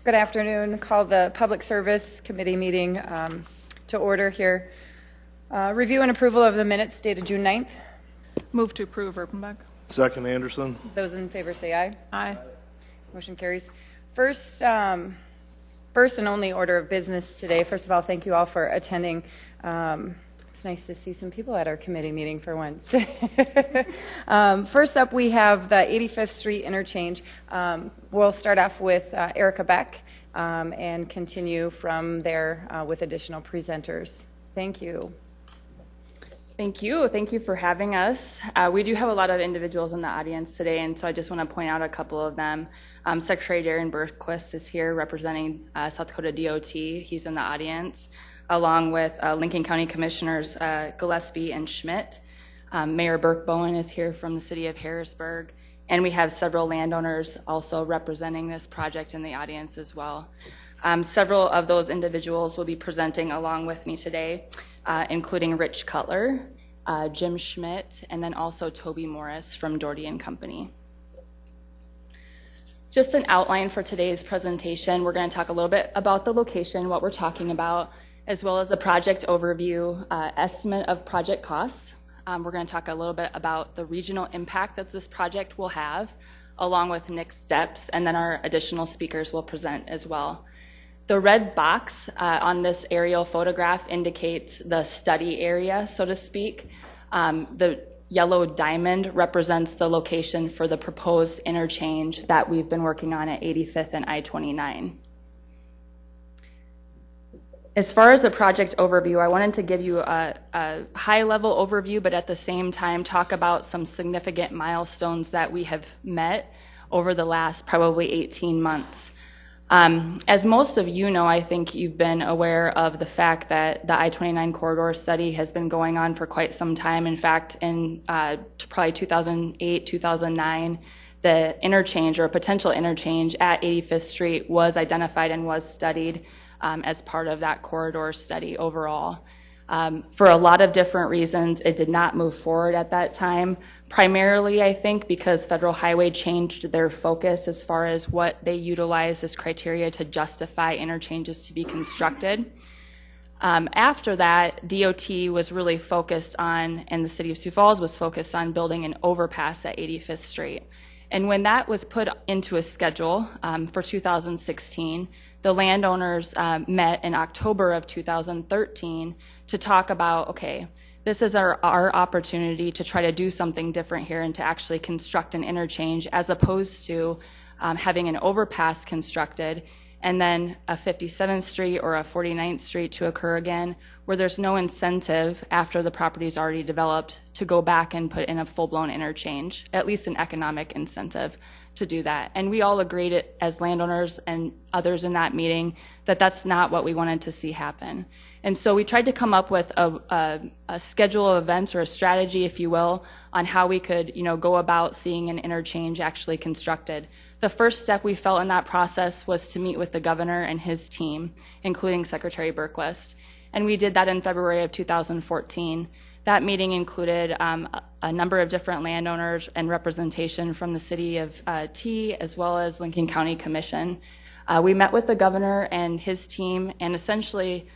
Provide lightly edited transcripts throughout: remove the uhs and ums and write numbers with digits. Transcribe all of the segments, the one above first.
Good afternoon. Call the Public Service Committee meeting to order here. Review and approval of the minutes dated June 9th. Move to approve, Erpenbeck. Second, Anderson. Those in favor say aye. Aye. Motion carries. First and only order of business today. First of all, thank you all for attending. It's nice to see some people at our committee meeting for once. First up, we have the 85th Street interchange. We'll start off with Erica Beck and continue from there with additional presenters. Thank you. Thank you. Thank you for having us. We do have a lot of individuals in the audience today, and so I just want to point out a couple of them. Secretary Darren Bergquist is here representing South Dakota DOT. He's in the audience, along with Lincoln County Commissioners Gillespie and Schmidt. Mayor Burke Bowen is here from the City of Harrisburg, and we have several landowners also representing this project in the audience as well. Several of those individuals will be presenting along with me today, including Rich Cutler, Jim Schmidt, and then also Toby Morris from Doherty and Company. Just an outline for today's presentation. We're going to talk a little bit about the location, what we're talking about, as well as a project overview, estimate of project costs. We're going to talk a little bit about the regional impact that this project will have, along with next steps, and then our additional speakers will present as well. The red box on this aerial photograph indicates the study area, so to speak. The yellow diamond represents the location for the proposed interchange that we've been working on at 85th and I-29. As far as the project overview, I wanted to give you a high-level overview, but at the same time talk about some significant milestones that we have met over the last probably 18 months. As most of you know, I think you've been aware of the fact that the I-29 corridor study has been going on for quite some time. In fact, in probably 2008, 2009, the interchange or potential interchange at 85th Street was identified and was studied as part of that corridor study overall. For a lot of different reasons, it did not move forward at that time. Primarily, I think, because Federal Highway changed their focus as far as what they utilize as criteria to justify interchanges to be constructed. After that, DOT was really focused on, and the City of Sioux Falls was focused on building an overpass at 85th Street. And when that was put into a schedule for 2016, the landowners met in October of 2013 to talk about, okay, this is our opportunity to try to do something different here and to actually construct an interchange as opposed to having an overpass constructed and then a 57th Street or a 49th Street to occur again, where there's no incentive after the property's already developed to go back and put in a full-blown interchange, at least an economic incentive to do that. And we all agreed as landowners and others in that meeting that that's not what we wanted to see happen. And so we tried to come up with a schedule of events or a strategy, if you will, on how we could, go about seeing an interchange actually constructed. The first step we felt in that process was to meet with the governor and his team, including Secretary Bergquist. And we did that in February of 2014. That meeting included a number of different landowners and representation from the City of T as well as Lincoln County Commission. We met with the governor and his team, and essentially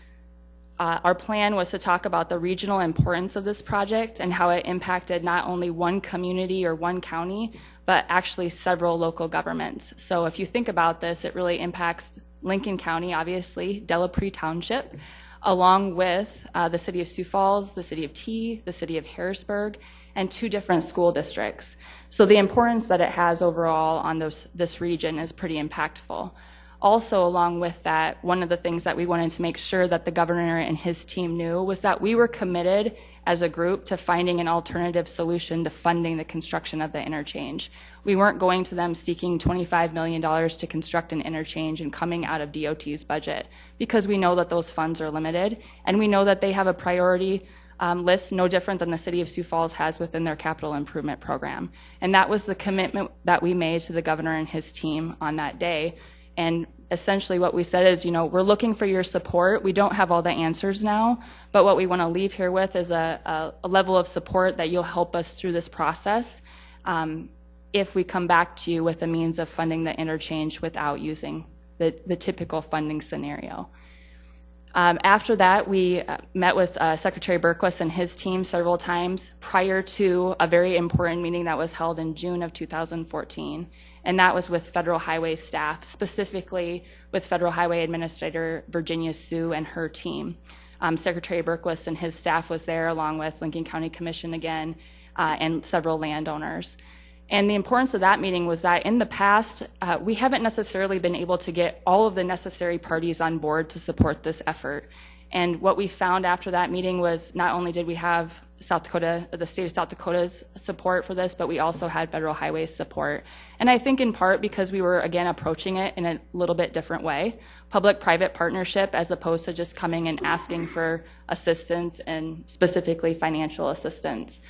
our plan was to talk about the regional importance of this project and how it impacted not only one community or one county, but actually several local governments. So if you think about this, it really impacts Lincoln County, obviously, Delapre Township, along with the City of Sioux Falls, the City of T, the City of Harrisburg, and 2 different school districts. So the importance that it has overall on this region is pretty impactful. Also, along with that, one of the things that we wanted to make sure that the governor and his team knew was that we were committed as a group to finding an alternative solution to funding the construction of the interchange. We weren't going to them seeking $25 million to construct an interchange and coming out of DOT's budget, because we know that those funds are limited, and we know that they have a priority list no different than the City of Sioux Falls has within their capital improvement program. And that was the commitment that we made to the governor and his team on that day. And essentially what we said is, we're looking for your support. We don't have all the answers now, but what we want to leave here with is a level of support that you'll help us through this process if we come back to you with a means of funding the interchange without using the typical funding scenario. After that, we met with Secretary Berquist and his team several times prior to a very important meeting that was held in June of 2014, and that was with Federal Highway staff, specifically with Federal Highway Administrator Virginia Sioux and her team. Secretary Berquist and his staff was there along with Lincoln County Commission again and several landowners. And the importance of that meeting was that in the past, we haven't necessarily been able to get all of the necessary parties on board to support this effort. And what we found after that meeting was not only did we have South Dakota, the state of South Dakota's support for this, but we also had Federal Highway support. And I think in part because we were, again, approaching it in a little bit different way, public-private partnership as opposed to just coming and asking for assistance and specifically financial assistance.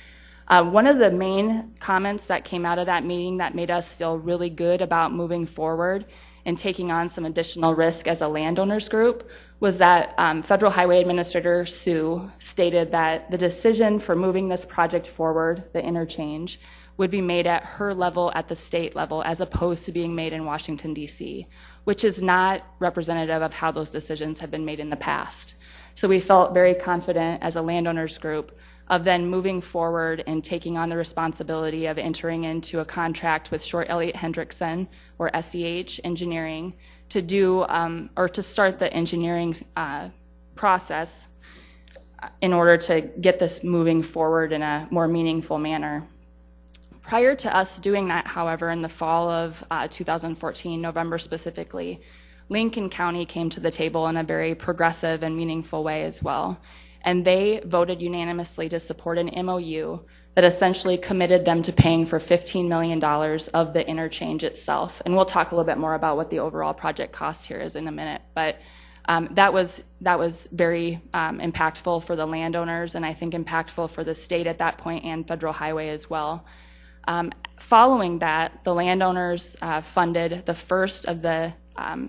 One of the main comments that came out of that meeting that made us feel really good about moving forward and taking on some additional risk as a landowners group was that Federal Highway Administrator Sioux stated that the decision for moving this project forward, the interchange, would be made at her level at the state level as opposed to being made in Washington, D.C., which is not representative of how those decisions have been made in the past. So we felt very confident as a landowners group of then moving forward and taking on the responsibility of entering into a contract with Short Elliott Hendrickson, or SEH Engineering, to do or to start the engineering process in order to get this moving forward in a more meaningful manner. Prior to us doing that, however, in the fall of 2014, November specifically, Lincoln County came to the table in a very progressive and meaningful way as well. And they voted unanimously to support an MOU that essentially committed them to paying for $15 million of the interchange itself. And we'll talk a little bit more about what the overall project cost here is in a minute. But that was very impactful for the landowners, and I think impactful for the state at that point and Federal Highway as well. Following that, the landowners funded the first of the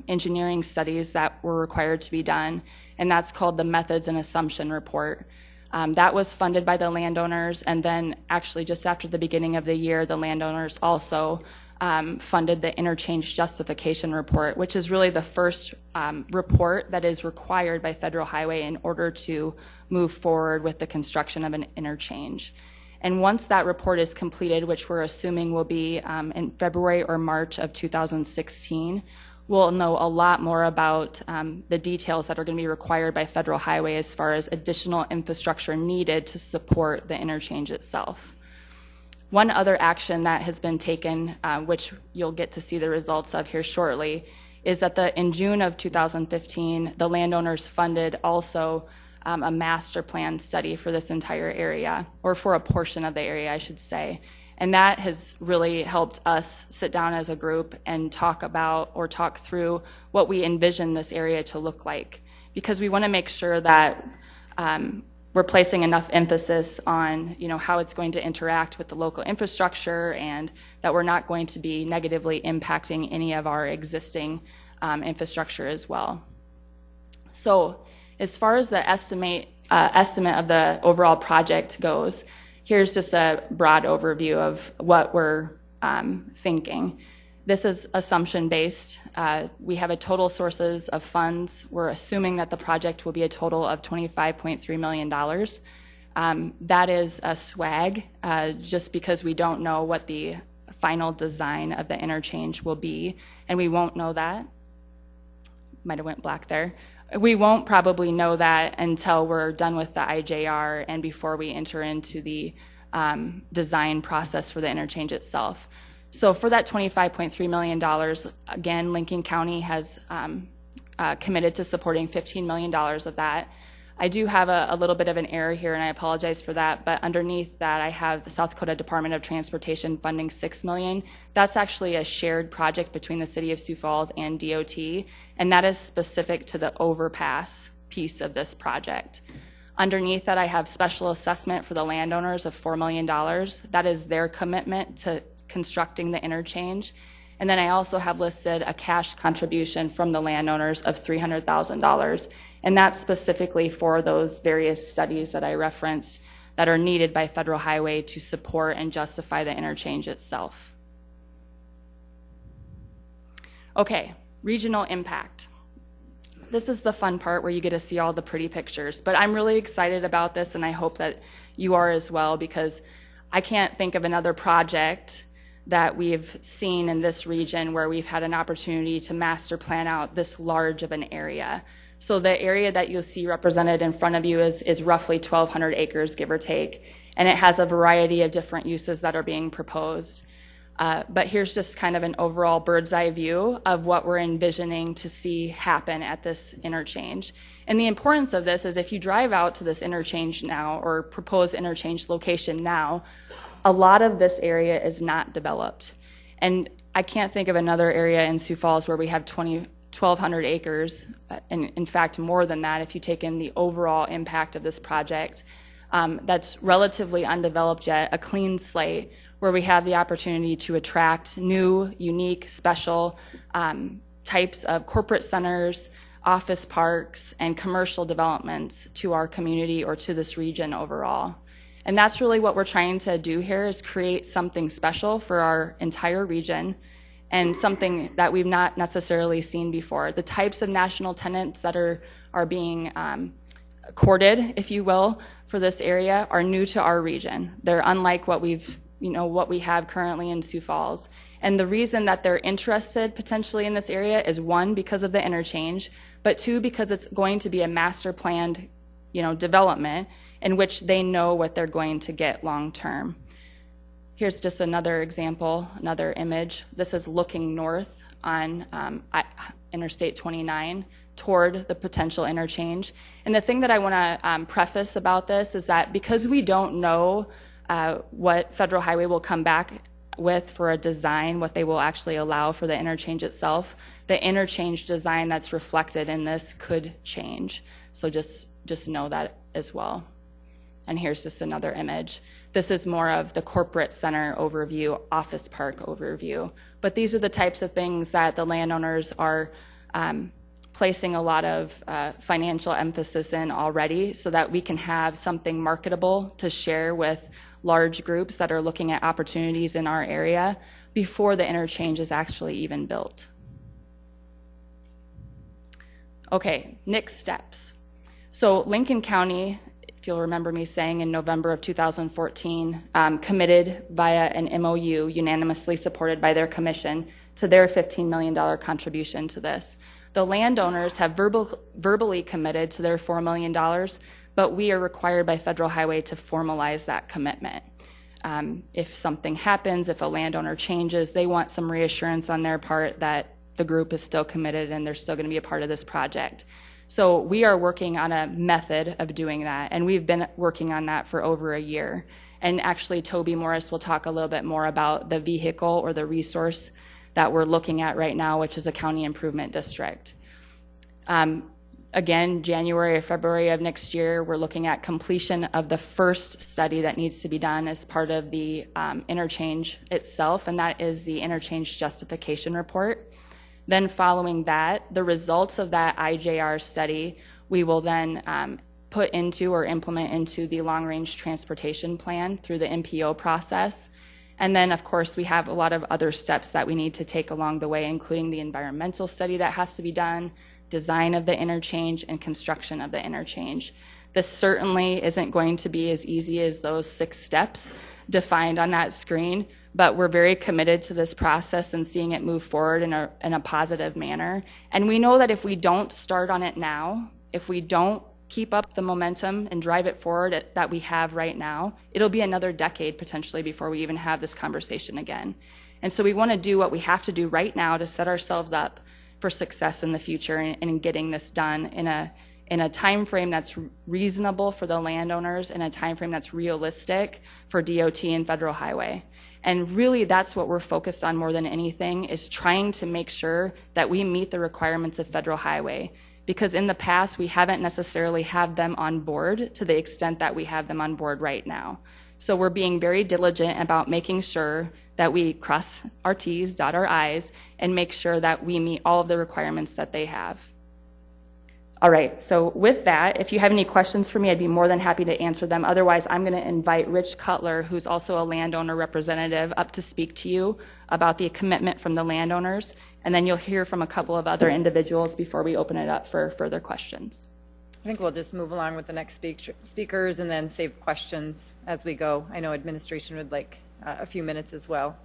engineering studies that were required to be done, and that's called the Methods and Assumption Report. That was funded by the landowners, and then actually just after the beginning of the year, the landowners also funded the Interchange Justification Report, which is really the first report that is required by Federal Highway in order to move forward with the construction of an interchange. And once that report is completed, which we're assuming will be in February or March of 2016, we'll know a lot more about the details that are going to be required by Federal Highway as far as additional infrastructure needed to support the interchange itself. One other action that has been taken, which you'll get to see the results of here shortly, is that in June of 2015, the landowners funded also a master plan study for this entire area, or for a portion of the area, I should say. And that has really helped us sit down as a group and talk about or talk through what we envision this area to look like. Because we want to make sure that we're placing enough emphasis on how it's going to interact with the local infrastructure, and that we're not going to be negatively impacting any of our existing infrastructure as well. So as far as the estimate of the overall project goes, here's just a broad overview of what we're thinking. This is assumption-based. We have a total sources of funds. We're assuming that the project will be a total of $25.3 million. That is a swag, just because we don't know what the final design of the interchange will be, and we won't know that. Might have went black there. We won't probably know that until we're done with the IJR and before we enter into the design process for the interchange itself. So for that $25.3 million, again, Lincoln County has committed to supporting $15 million of that. I do have a little bit of an error here, and I apologize for that, but underneath that I have the South Dakota Department of Transportation funding $6 million. That's actually a shared project between the City of Sioux Falls and DOT, and that is specific to the overpass piece of this project. Underneath that I have special assessment for the landowners of $4 million. That is their commitment to constructing the interchange. And then I also have listed a cash contribution from the landowners of $300,000. And that's specifically for those various studies that I referenced that are needed by Federal Highway to support and justify the interchange itself. Okay, Regional impact. This is the fun part where you get to see all the pretty pictures, but I'm really excited about this, and I hope that you are as well, because I can't think of another project that we've seen in this region where we've had an opportunity to master plan out this large of an area. So the area that you'll see represented in front of you is roughly 1,200 acres, give or take, and it has a variety of different uses that are being proposed. But here's just kind of an overall bird's eye view of what we're envisioning to see happen at this interchange. And the importance of this is if you drive out to this interchange now, or proposed interchange location now, a lot of this area is not developed. And I can't think of another area in Sioux Falls where we have 1,200 acres, and in fact more than that if you take in the overall impact of this project, that's relatively undeveloped yet, a clean slate, where we have the opportunity to attract new, unique, special types of corporate centers, office parks, and commercial developments to our community or to this region overall. And that's really what we're trying to do here, is create something special for our entire region and something that we've not necessarily seen before. The types of national tenants that are being courted, if you will, for this area are new to our region. They're unlike what we have currently in Sioux Falls. And the reason that they're interested potentially in this area is, one, because of the interchange, but two, because it's going to be a master planned, development in which they know what they're going to get long term. Here's just another example, another image. This is looking north on Interstate 29 toward the potential interchange. And the thing that I want to preface about this is that because we don't know what Federal Highway will come back with for a design, what they will actually allow for the interchange itself, the interchange design that's reflected in this could change. So just know that as well. And here's just another image. This is more of the corporate center overview, office park overview. But these are the types of things that the landowners are placing a lot of financial emphasis in already, so that we can have something marketable to share with large groups that are looking at opportunities in our area before the interchange is actually even built. Okay, next steps. So Lincoln County, if you'll remember me saying in November of 2014, committed via an MOU unanimously supported by their commission to their $15 million contribution to this. The landowners have verbally committed to their $4 million, but we are required by Federal Highway to formalize that commitment. If something happens, if a landowner changes, they want some reassurance on their part that the group is still committed and they're still going to be a part of this project. So we are working on a method of doing that, and we've been working on that for over a year. And actually, Toby Morris will talk a little bit more about the vehicle or the resource that we're looking at right now, which is a county improvement district. Again, January or February of next year, we're looking at completion of the first study that needs to be done as part of the interchange itself, and that is the interchange justification report. Then following that, the results of that IJR study, we will then put into or implement into the long-range transportation plan through the MPO process. And then, of course, we have a lot of other steps that we need to take along the way, including the environmental study that has to be done, design of the interchange, and construction of the interchange. This certainly isn't going to be as easy as those 6 steps defined on that screen, but we're very committed to this process and seeing it move forward in a positive manner. And we know that if we don't start on it now, if we don't keep up the momentum and drive it forward that we have right now, it'll be another decade potentially before we even have this conversation again. And so we want to do what we have to do right now to set ourselves up for success in the future and in getting this done in a time frame that's reasonable for the landowners, and a time frame that's realistic for DOT and Federal Highway. And really that's what we're focused on more than anything, is trying to make sure that we meet the requirements of Federal Highway. Because in the past, we haven't necessarily had them on board to the extent that we have them on board right now. So we're being very diligent about making sure that we cross our T's, dot our I's, and make sure that we meet all of the requirements that they have. All right, so with that, if you have any questions for me, I'd be more than happy to answer them. Otherwise, I'm going to invite Rich Cutler, who's also a landowner representative, up to speak to you about the commitment from the landowners, and then you'll hear from a couple of other individuals before we open it up for further questions. I think we'll just move along with the next speakers and then save questions as we go. I know administration would like a few minutes as well.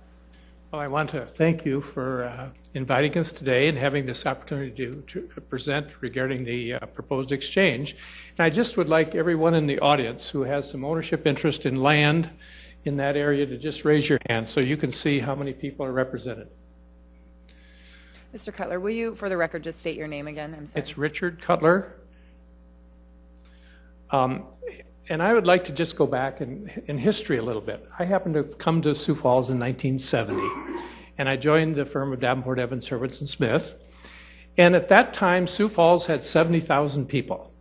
Well, I want to thank you for inviting us today and having this opportunity to present regarding the proposed exchange. And I just would like everyone in the audience who has some ownership interest in land in that area to just raise your hand so you can see how many people are represented. Mr. Cutler, will you, for the record, just state your name again? I'm sorry. It's Richard Cutler. And I would like to just go back in history a little bit. I happened to come to Sioux Falls in 1970, and I joined the firm of Davenport, Evans, Hurwitz, and Smith. And at that time, Sioux Falls had 70,000 people.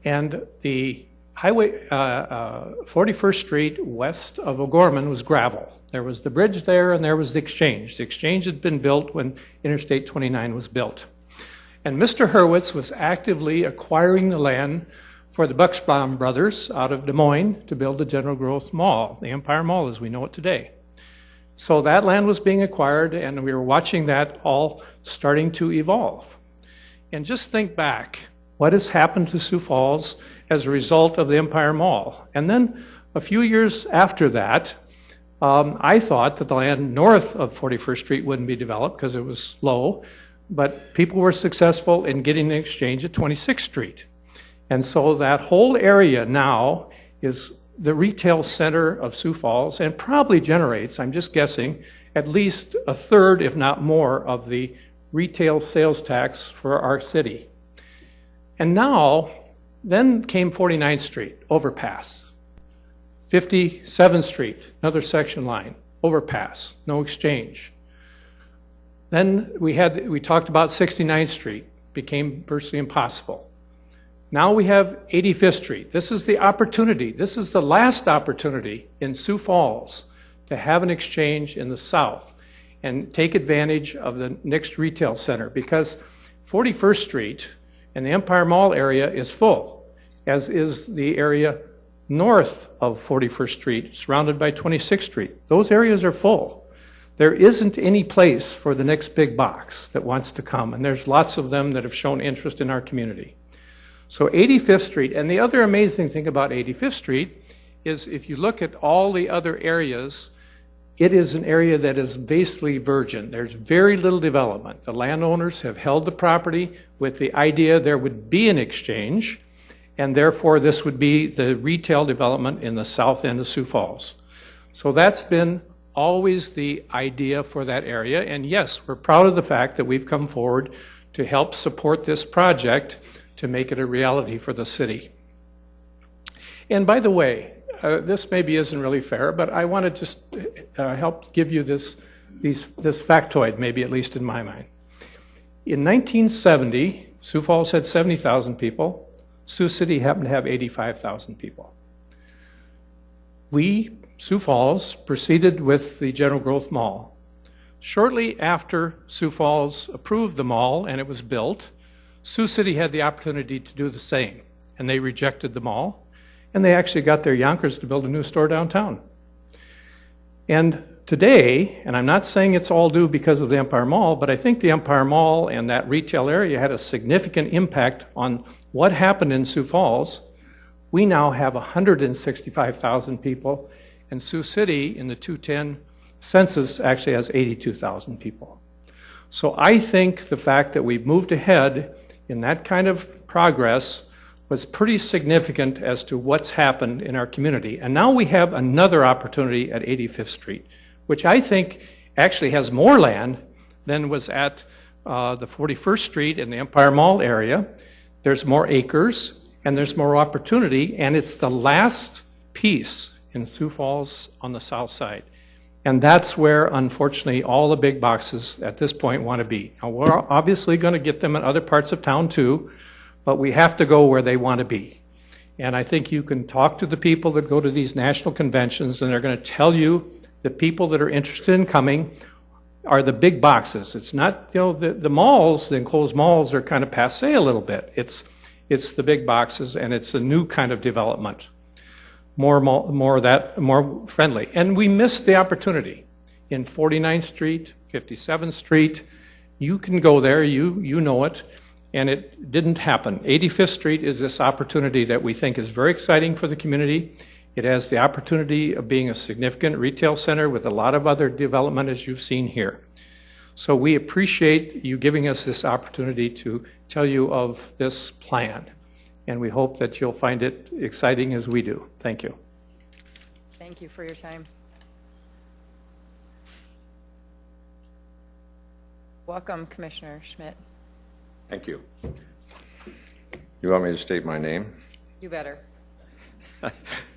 And the highway, 41st Street west of O'Gorman was gravel. There was the bridge there, and there was the exchange. The exchange had been built when Interstate 29 was built. And Mr. Hurwitz was actively acquiring the land for the Bucksbaum brothers out of Des Moines to build the General Growth Mall, the Empire Mall as we know it today. So that land was being acquired, and we were watching that all starting to evolve. And just think back, what has happened to Sioux Falls as a result of the Empire Mall? And then a few years after that, I thought that the land north of 41st Street wouldn't be developed because it was low, but people were successful in getting an exchange at 26th Street. And so that whole area now is the retail center of Sioux Falls and probably generates, I'm just guessing, at least a third, if not more, of the retail sales tax for our city. And now, then came 49th Street, overpass. 57th Street, another section line, overpass, no exchange. Then we talked about 69th Street, became virtually impossible. Now we have 85th Street. This is the opportunity. This is the last opportunity in Sioux Falls to have an exchange in the south and take advantage of the next retail center because 41st Street and the Empire Mall area is full, as is the area north of 41st Street, surrounded by 26th Street. Those areas are full. There isn't any place for the next big box that wants to come, and there's lots of them that have shown interest in our community. So 85th Street, and the other amazing thing about 85th Street is if you look at all the other areas, it is an area that is basically virgin. There's very little development. The landowners have held the property with the idea there would be an exchange, and therefore this would be the retail development in the south end of Sioux Falls. So that's been always the idea for that area, and yes, we're proud of the fact that we've come forward to help support this project to make it a reality for the city. And by the way, this maybe isn't really fair, but I want to just help give you this factoid, maybe at least in my mind. In 1970, Sioux Falls had 70,000 people. Sioux City happened to have 85,000 people. We, Sioux Falls, proceeded with the General Growth Mall. Shortly after Sioux Falls approved the mall and it was built, Sioux City had the opportunity to do the same, and they rejected the mall, and they actually got their Yonkers to build a new store downtown. And today, and I'm not saying it's all due because of the Empire Mall, but I think the Empire Mall and that retail area had a significant impact on what happened in Sioux Falls. We now have 165,000 people, and Sioux City in the 2010 census actually has 82,000 people. So I think the fact that we've moved ahead in that kind of progress was pretty significant as to what's happened in our community. And now we have another opportunity at 85th Street, which I think actually has more land than was at the 41st Street and the Empire Mall area. There's more acres and there's more opportunity, and it's the last piece in Sioux Falls on the south side. And that's where, unfortunately, all the big boxes at this point want to be. Now, we're obviously going to get them in other parts of town too, but we have to go where they want to be. And I think you can talk to the people that go to these national conventions, and they're going to tell you the people that are interested in coming are the big boxes. It's not, the malls, the enclosed malls are kind of passé a little bit. It's It's the big boxes, and it's a new kind of development, more friendly. And we missed the opportunity in 49th Street, 57th Street. You can go there, you know it, and it didn't happen. 85th Street is this opportunity that we think is very exciting for the community. It has the opportunity of being a significant retail center with a lot of other development, as you've seen here. So we appreciate you giving us this opportunity to tell you of this plan, and we hope that you'll find it exciting as we do. Thank you. Thank you for your time. Welcome, Commissioner Schmidt. Thank you. You want me to state my name? You better.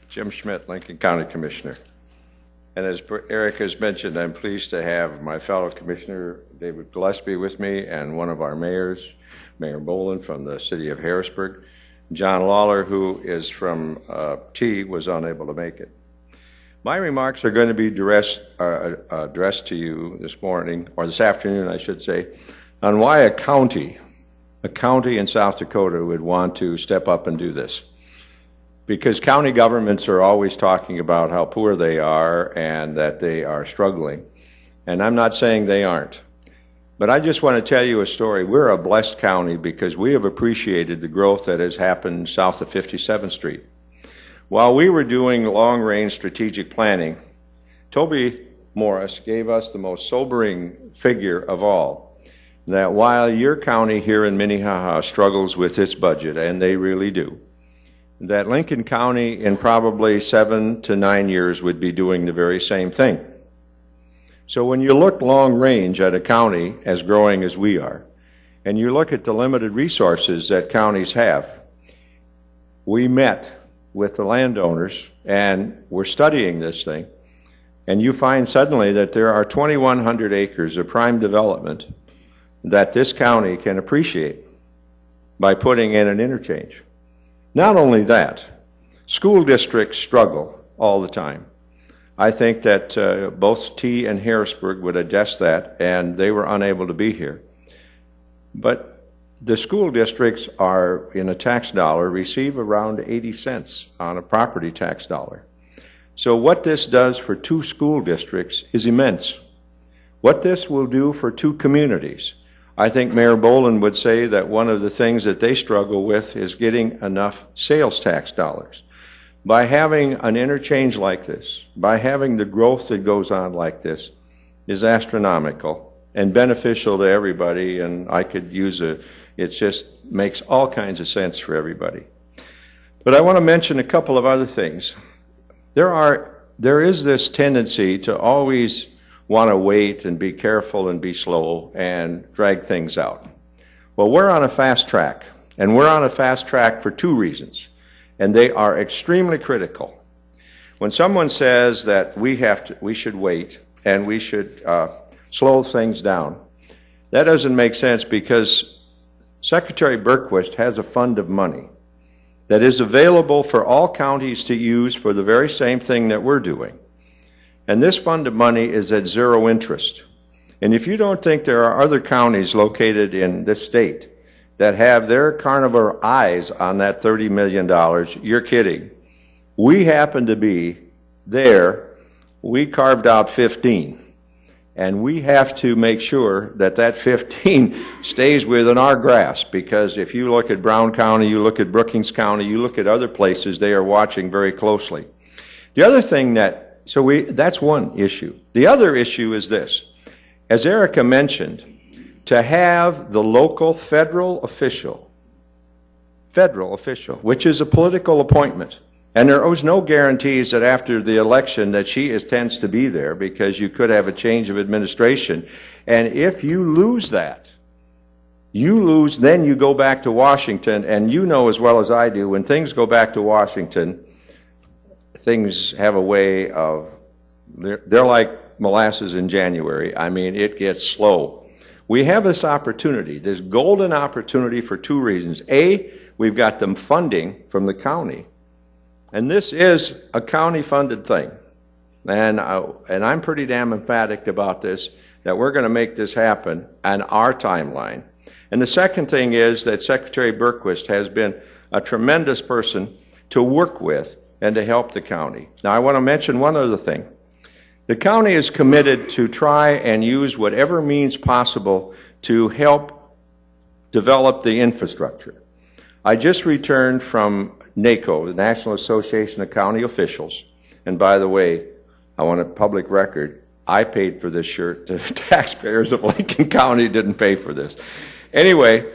Jim Schmidt, Lincoln County Commissioner. And as Eric has mentioned, I'm pleased to have my fellow Commissioner David Gillespie with me and one of our mayors, Mayor Boland from the City of Harrisburg. John Lawler, who is from T, was unable to make it. My remarks are going to be addressed to you this morning, or this afternoon, I should say, on why a county in South Dakota would want to step up and do this. Because county governments are always talking about how poor they are and that they are struggling. And I'm not saying they aren't. But I just want to tell you a story. We're a blessed county because we have appreciated the growth that has happened south of 57th Street. While we were doing long-range strategic planning, Toby Morris gave us the most sobering figure of all, that while your county here in Minnehaha struggles with its budget, and they really do, that Lincoln County in probably 7 to 9 years would be doing the very same thing. So when you look long range at a county as growing as we are, and you look at the limited resources that counties have, we met with the landowners and we're studying this thing, and you find suddenly that there are 2,100 acres of prime development that this county can appreciate by putting in an interchange. Not only that, school districts struggle all the time. I think that both T and Harrisburg would attest that, and they were unable to be here. But the school districts are, in a tax dollar, receive around 80 cents on a property tax dollar. So what this does for 2 school districts is immense. What this will do for 2 communities, I think Mayor Boland would say that one of the things that they struggle with is getting enough sales tax dollars. By having an interchange like this, by having the growth that goes on like this, is astronomical and beneficial to everybody, and I could use it just makes all kinds of sense for everybody. But I want to mention a couple of other things. There is this tendency to always want to wait and be careful and be slow and drag things out. Well, we're on a fast track, and we're on a fast track for 2 reasons, and they are extremely critical. When someone says that we should wait and we should slow things down, that doesn't make sense, because Secretary Berquist has a fund of money that is available for all counties to use for the very same thing that we're doing. And this fund of money is at 0 interest. And if you don't think there are other counties located in this state that have their carnivore eyes on that $30 million, you're kidding. We happen to be there. We carved out 15. And we have to make sure that that 15 stays within our grasp, because if you look at Brown County, you look at Brookings County, you look at other places, they are watching very closely. The other thing that's one issue. The other issue is this. As Erica mentioned, to have the local federal official, which is a political appointment, and there was no guarantees that after the election that she tends to be there, because you could have a change of administration. And if you lose that, then you go back to Washington, and you know as well as I do, when things go back to Washington, things have a way of, they're like molasses in January. I mean, it gets slow. We have this opportunity, this golden opportunity, for 2 reasons. A, we've got them funding from the county. And this is a county-funded thing. And I'm pretty damn emphatic about this, that we're going to make this happen on our timeline. And the second thing is that Secretary Berquist has been a tremendous person to work with and to help the county. Now, I want to mention one other thing. The county is committed to try and use whatever means possible to help develop the infrastructure. I just returned from NACO, the National Association of County Officials, and by the way, I want a public record, I paid for this shirt. The taxpayers of Lincoln County didn't pay for this. Anyway,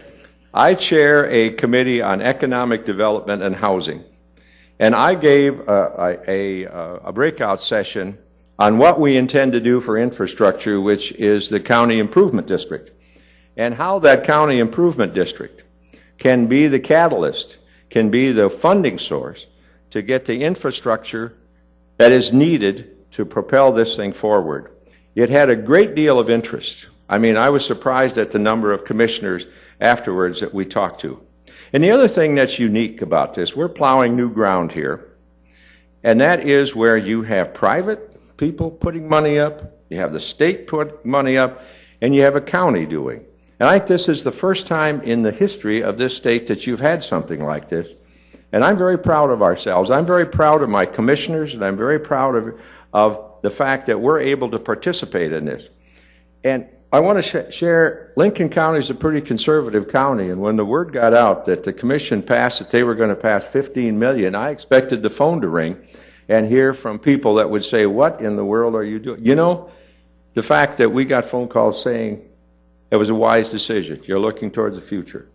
I chair a committee on economic development and housing, and I gave a breakout session on what we intend to do for infrastructure, which is the County Improvement District, and how that County Improvement District can be the catalyst, can be the funding source to get the infrastructure that is needed to propel this thing forward. It had a great deal of interest. I mean, I was surprised at the number of commissioners afterwards that we talked to. And the other thing that's unique about this, we're plowing new ground here, and that is where you have private people putting money up, you have the state put money up, and you have a county doing. And I think this is the first time in the history of this state that you've had something like this. And I'm very proud of ourselves. I'm very proud of my commissioners, and I'm very proud of the fact that we're able to participate in this. And I want to share, Lincoln County is a pretty conservative county, and when the word got out that the commission passed that they were going to pass $15 million, I expected the phone to ring and hear from people that would say, what in the world are you doing? You know, the fact that we got phone calls saying it was a wise decision. You're looking towards the future.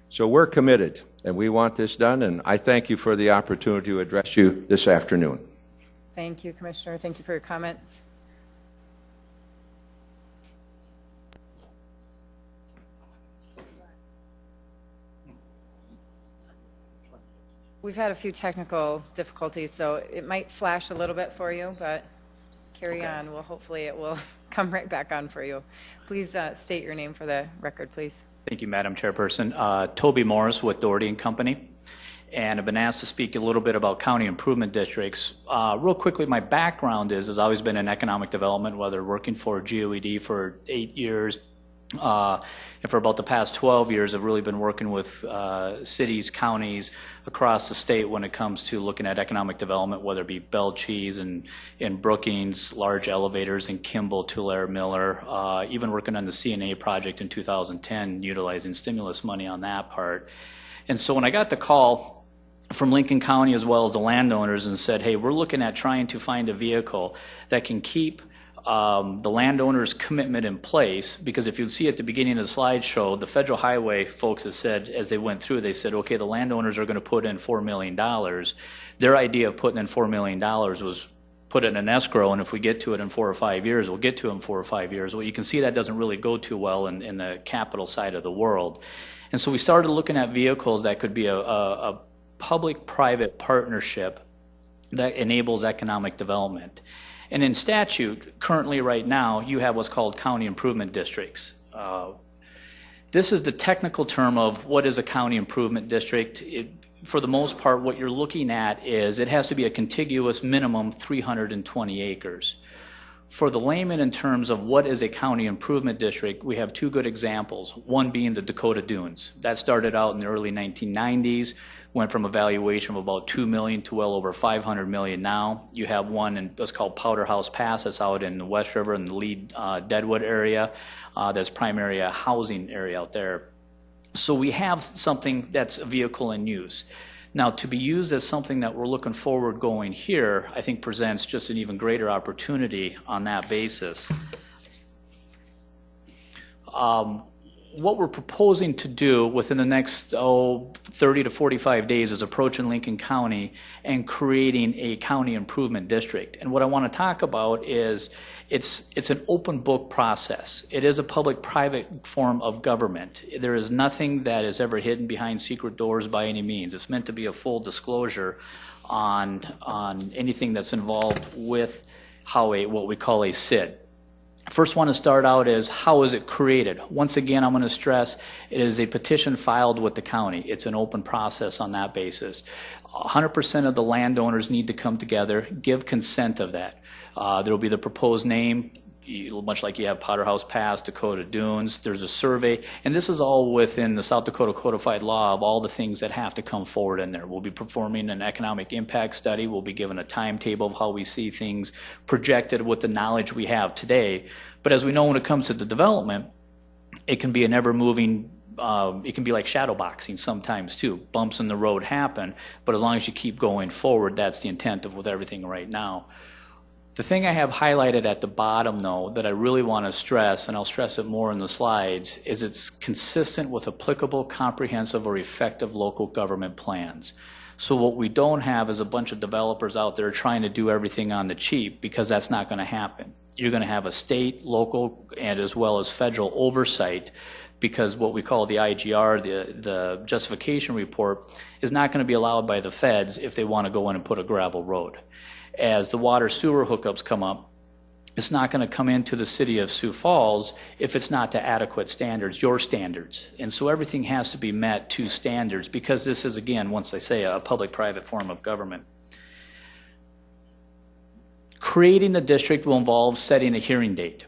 So we're committed, and we want this done, and I thank you for the opportunity to address you this afternoon. Thank you, Commissioner. Thank you for your comments. We've had a few technical difficulties, so it might flash a little bit for you, but carry on. Well, hopefully it will come right back on for you. Please state your name for the record, please. Thank you, Madam Chairperson. Toby Morris with Doherty and Company. And I've been asked to speak a little bit about county improvement districts. Real quickly, my background is I've always been in economic development, whether working for GOED for 8 years, and for about the past 12 years, I've really been working with cities, counties across the state when it comes to looking at economic development, whether it be Bell Cheese and Brookings, large elevators in Kimball, Tulare, Miller, even working on the CNA project in 2010, utilizing stimulus money on that part. And so when I got the call from Lincoln County as well as the landowners and said, hey, we're looking at trying to find a vehicle that can keep the landowner's commitment in place, because if you see at the beginning of the slideshow, the federal highway folks have said, as they went through, they said, okay, the landowners are going to put in $4 million. Their idea of putting in $4 million was put in an escrow, and if we get to it in 4 or 5 years, we'll get to it in 4 or 5 years. Well, you can see that doesn't really go too well in the capital side of the world. And so we started looking at vehicles that could be a public-private partnership that enables economic development. And in statute, currently right now, you have what's called county improvement districts. This is the technical term of what is a county improvement district. For the most part, what you're looking at is it has to be a contiguous minimum 320 acres. For the layman, in terms of what is a county improvement district, we have two good examples, one being the Dakota Dunes. That started out in the early 1990s, went from a valuation of about $2 million to well over $500 million now. You have one in what's called Powder House Pass, that's out in the West River in the Lee Deadwood area. That's primarily a housing area out there. So we have something that's a vehicle in use. Now, to be used as something that we're looking forward going here, I think presents just an even greater opportunity on that basis. What we're proposing to do within the next 30 to 45 days is approaching Lincoln County and creating a county improvement district. And what I want to talk about is it's an open book process. It is a public-private form of government. There is nothing that is ever hidden behind secret doors by any means. It's meant to be a full disclosure on anything that's involved with how what we call a SID. First one to start out is, how is it created? Once again, I'm going to stress, it is a petition filed with the county. It's an open process on that basis. 100% of the landowners need to come together, give consent of that. There will be the proposed name, much like you have Potterhouse Pass, Dakota Dunes, there's a survey, and this is all within the South Dakota codified law of all the things that have to come forward in there. We'll be performing an economic impact study. We'll be given a timetable of how we see things projected with the knowledge we have today. But as we know, when it comes to the development, it can be an ever-moving, it can be like shadow boxing sometimes too. Bumps in the road happen, but as long as you keep going forward, that's the intent of with everything right now. The thing I have highlighted at the bottom, though, that I really want to stress, and I'll stress it more in the slides, is it's consistent with applicable, comprehensive, or effective local government plans. So what we don't have is a bunch of developers out there trying to do everything on the cheap, because that's not going to happen. You're going to have a state, local, and as well as federal oversight, because what we call the IGR, the justification report, is not going to be allowed by the feds if they want to go in and put a gravel road. As the water sewer hookups come up, it's not going to come into the city of Sioux Falls if it's not to adequate standards, your standards. And so everything has to be met to standards, because this is, again, once I say, a public-private form of government. Creating the district will involve setting a hearing date.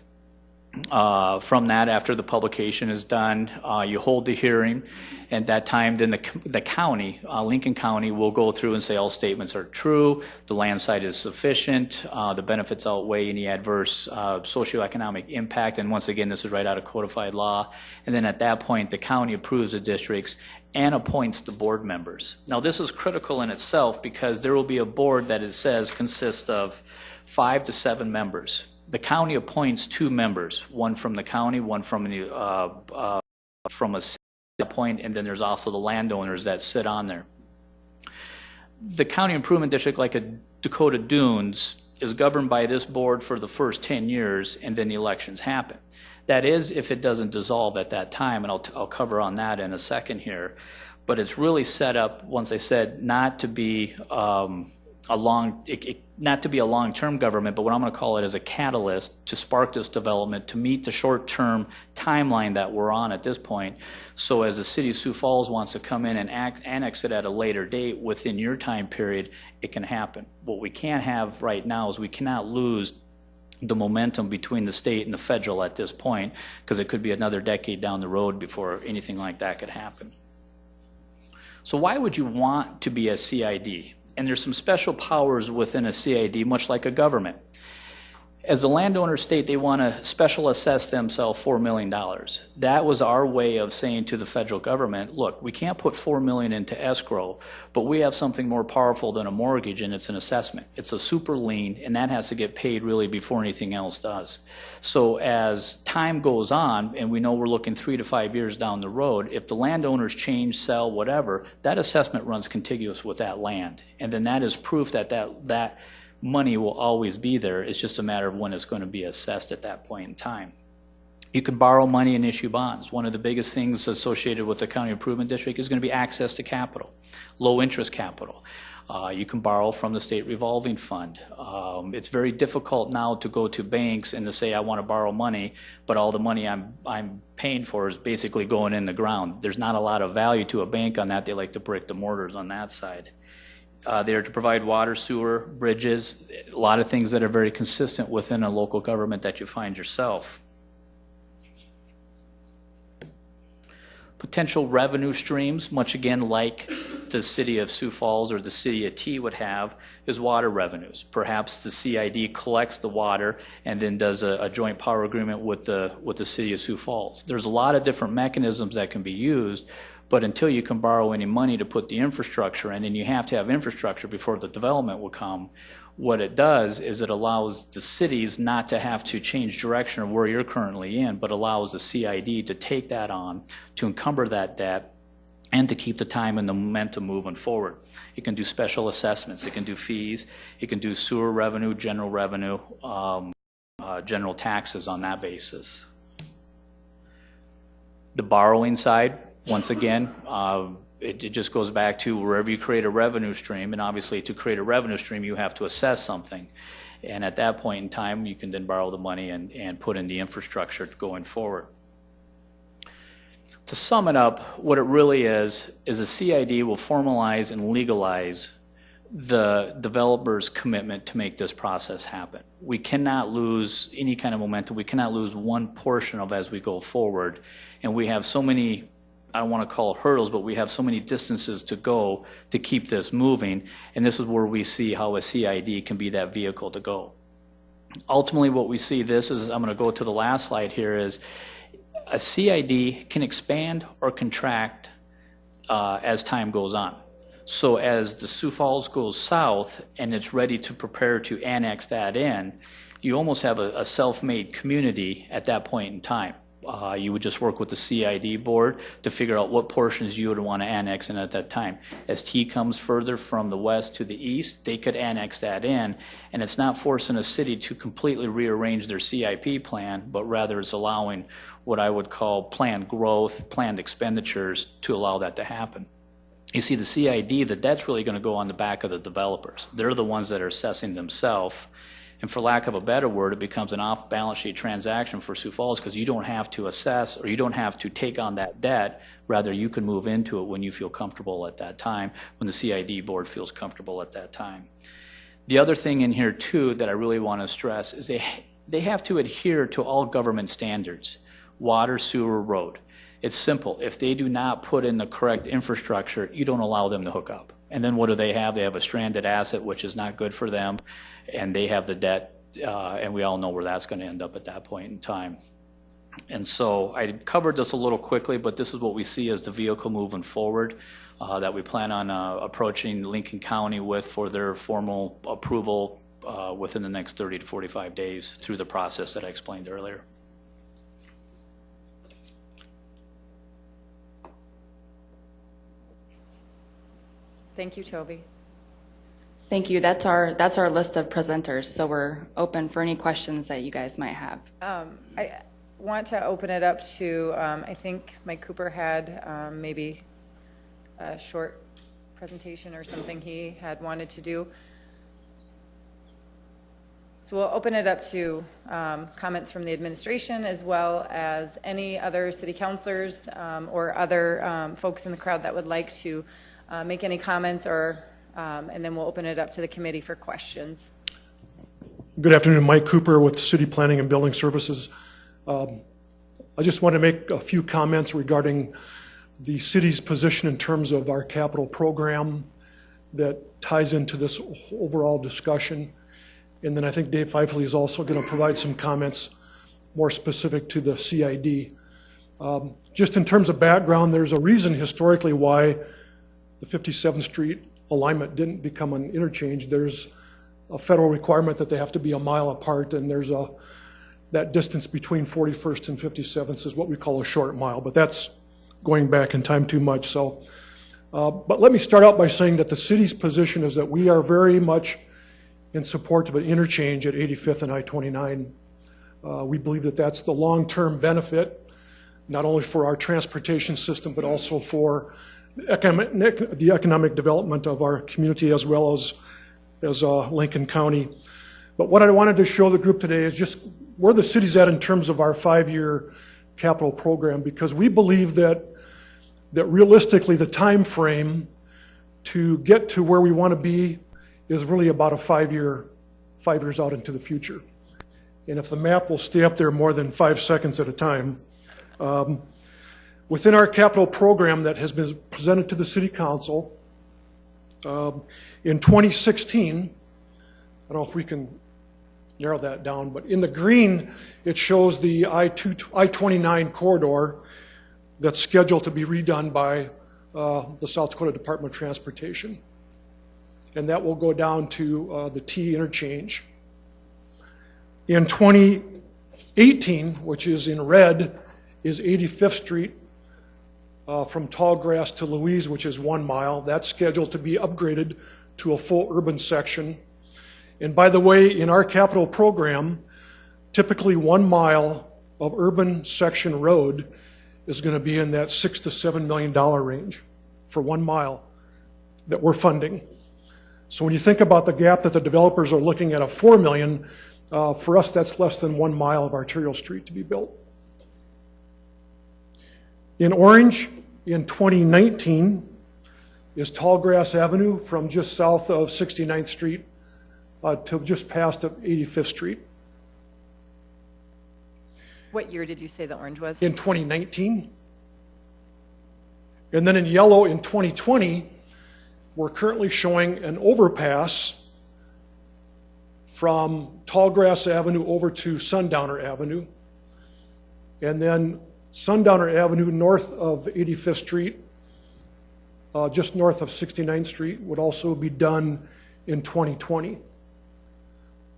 From that, after the publication is done, you hold the hearing. At that time, then the county, Lincoln County, will go through and say all statements are true, the land site is sufficient, the benefits outweigh any adverse socioeconomic impact, and once again, this is right out of codified law. And then at that point, the county approves the districts and appoints the board members. Now, this is critical in itself, because there will be a board that it says consists of 5 to 7 members. The county appoints 2 members, one from the county, one from a city point, and then there's also the landowners that sit on there. The county improvement district, like a Dakota Dunes, is governed by this board for the first 10 years, and then the elections happen. That is, if it doesn't dissolve at that time, and I'll cover on that in a second here. But it's really set up, once I said, not to be not to be a long-term government, but what I'm going to call it is a catalyst to spark this development to meet the short-term timeline that we're on at this point. So as the city of Sioux Falls wants to come in and annex it at a later date within your time period, it can happen. What we can't have right now is we cannot lose the momentum between the state and the federal at this point, because it could be another decade down the road before anything like that could happen. So why would you want to be a CID? And there's some special powers within a CID, much like a government. As the landowner state, they want to special assess themselves $4 million. That was our way of saying to the federal government, look, we can't put $4 million into escrow, but we have something more powerful than a mortgage, and it's an assessment. It's a super lien, and that has to get paid really before anything else does. So as time goes on, and we know we're looking 3 to 5 years down the road, if the landowners change, sell, whatever, that assessment runs contiguous with that land. And then that is proof that that money will always be there. It's just a matter of when it's going to be assessed at that point in time. You can borrow money and issue bonds. One of the biggest things associated with the county improvement district is going to be access to capital, low interest capital. You can borrow from the state revolving fund. It's very difficult now to go to banks and to say, I want to borrow money, but all the money I'm paying for is basically going in the ground. There's not a lot of value to a bank on that. They like to brick the mortars on that side. They are to provide water, sewer, bridges, a lot of things that are very consistent within a local government that you find yourself. Potential revenue streams, much again like the city of Sioux Falls or the city of T would have, is water revenues. Perhaps the CID collects the water and then does a joint power agreement with the city of Sioux Falls. There's a lot of different mechanisms that can be used, but until you can borrow any money to put the infrastructure in, and you have to have infrastructure before the development will come, what it does is it allows the cities not to have to change direction of where you're currently in, but allows the CID to take that on, to encumber that debt, and to keep the time and the momentum moving forward. It can do special assessments, it can do fees, it can do sewer revenue, general taxes on that basis. The borrowing side, once again, it just goes back to wherever you create a revenue stream, and obviously to create a revenue stream you have to assess something. And at that point in time you can then borrow the money and put in the infrastructure going forward. To sum it up, what it really is a CID will formalize and legalize the developer's commitment to make this process happen. We cannot lose any kind of momentum. We cannot lose one portion of as we go forward. And we have so many, I don't want to call hurdles, but we have so many distances to go to keep this moving. And this is where we see how a CID can be that vehicle to go. Ultimately, what we see, this is, I'm going to go to the last slide here, is a CID can expand or contract as time goes on. So as the Sioux Falls goes south and it's ready to prepare to annex that in, you almost have a self-made community at that point in time. You would just work with the CID board to figure out what portions you would want to annex in at that time. As T comes further from the west to the east, they could annex that in, and it's not forcing a city to completely rearrange their CIP plan, but rather it's allowing what I would call planned growth, planned expenditures to allow that to happen. You see, the CID, the debt's really going to go on the back of the developers. They're the ones that are assessing themselves. And for lack of a better word, it becomes an off-balance sheet transaction for Sioux Falls because you don't have to assess or you don't have to take on that debt. Rather, you can move into it when you feel comfortable at that time, when the CID board feels comfortable at that time. The other thing in here, too, that I really want to stress is they have to adhere to all government standards, water, sewer, road. It's simple. If they do not put in the correct infrastructure, you don't allow them to hook up. And then what do they have? They have a stranded asset, which is not good for them, and they have the debt, and we all know where that's going to end up at that point in time. And so I covered this a little quickly, but this is what we see as the vehicle moving forward that we plan on approaching Lincoln County with for their formal approval within the next 30 to 45 days through the process that I explained earlier. Thank you, Toby. Thank you. That's our list of presenters. So we're open for any questions that you guys might have. I want to open it up to, I think Mike Cooper had maybe a short presentation or something he had wanted to do. So we'll open it up to comments from the administration as well as any other city councilors or other folks in the crowd that would like to make any comments, or and then we'll open it up to the committee for questions. Good afternoon, Mike Cooper with City Planning and Building Services. I just want to make a few comments regarding the city's position in terms of our capital program that ties into this overall discussion. And then I think Dave Feifley is also going to provide some comments more specific to the CID. Just in terms of background, there's a reason historically why the 57th Street alignment didn't become an interchange. There's a federal requirement that they have to be a mile apart, and there's that distance between 41st and 57th is what we call a short mile, but that's going back in time too much. So, but let me start out by saying that the city's position is that we are very much in support of an interchange at 85th and I-29. We believe that that's the long-term benefit, not only for our transportation system, but also for the economic development of our community as well as Lincoln County. But what I wanted to show the group today is just where the city's at in terms of our 5-year capital program, because we believe that realistically the time frame to get to where we want to be is really about a 5 years out into the future. And if the map will stay up there more than 5 seconds at a time, within our capital program that has been presented to the City Council, in 2016, I don't know if we can narrow that down, but in the green, it shows the I-29 corridor that's scheduled to be redone by the South Dakota Department of Transportation. And that will go down to the T interchange. In 2018, which is in red, is 85th Street from Tallgrass to Louise, which is 1 mile. That's scheduled to be upgraded to a full urban section. And by the way, in our capital program, typically 1 mile of urban section road is going to be in that $6 to $7 million range for 1 mile that we're funding. So when you think about the gap that the developers are looking at of $4 million, for us that's less than 1 mile of arterial street to be built. In orange, in 2019, is Tallgrass Avenue from just south of 69th Street to just past 85th Street. What year did you say the orange was? In 2019. And then in yellow in 2020, we're currently showing an overpass from Tallgrass Avenue over to Sundowner Avenue. And then Sundowner Avenue north of 85th Street, just north of 69th Street, would also be done in 2020.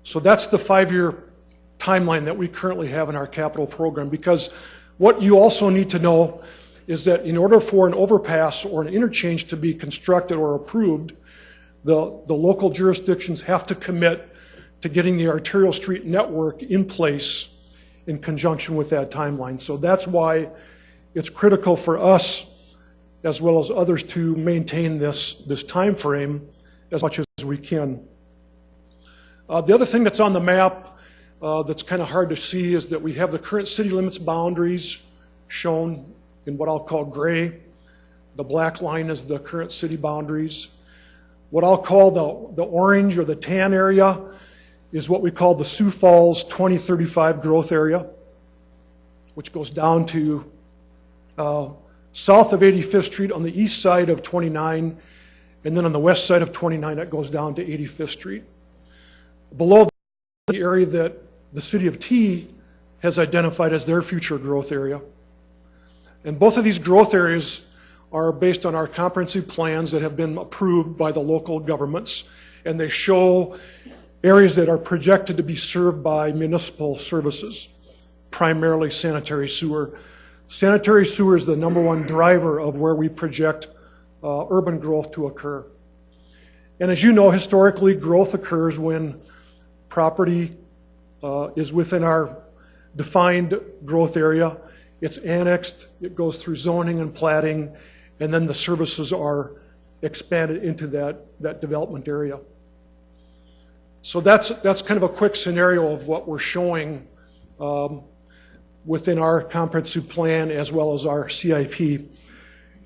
So that's the 5-year timeline that we currently have in our capital program, because what you also need to know is that in order for an overpass or an interchange to be constructed or approved, the local jurisdictions have to commit to getting the arterial street network in place in conjunction with that timeline. So that's why it's critical for us, as well as others, to maintain this time frame as much as we can. The other thing that's on the map that's kind of hard to see is that we have the current city limits boundaries shown in what I'll call gray. The black line is the current city boundaries. What I'll call the orange or the tan area is what we call the Sioux Falls 2035 growth area, which goes down to south of 85th Street on the east side of 29, and then on the west side of 29 it goes down to 85th Street. Below the area that the City of T has identified as their future growth area. And both of these growth areas are based on our comprehensive plans that have been approved by the local governments, and they show areas that are projected to be served by municipal services, primarily sanitary sewer. Sanitary sewer is the #1 driver of where we project urban growth to occur. And as you know, historically, growth occurs when property is within our defined growth area. It's annexed, it goes through zoning and platting, and then the services are expanded into that development area. So that's kind of a quick scenario of what we're showing within our comprehensive plan as well as our CIP.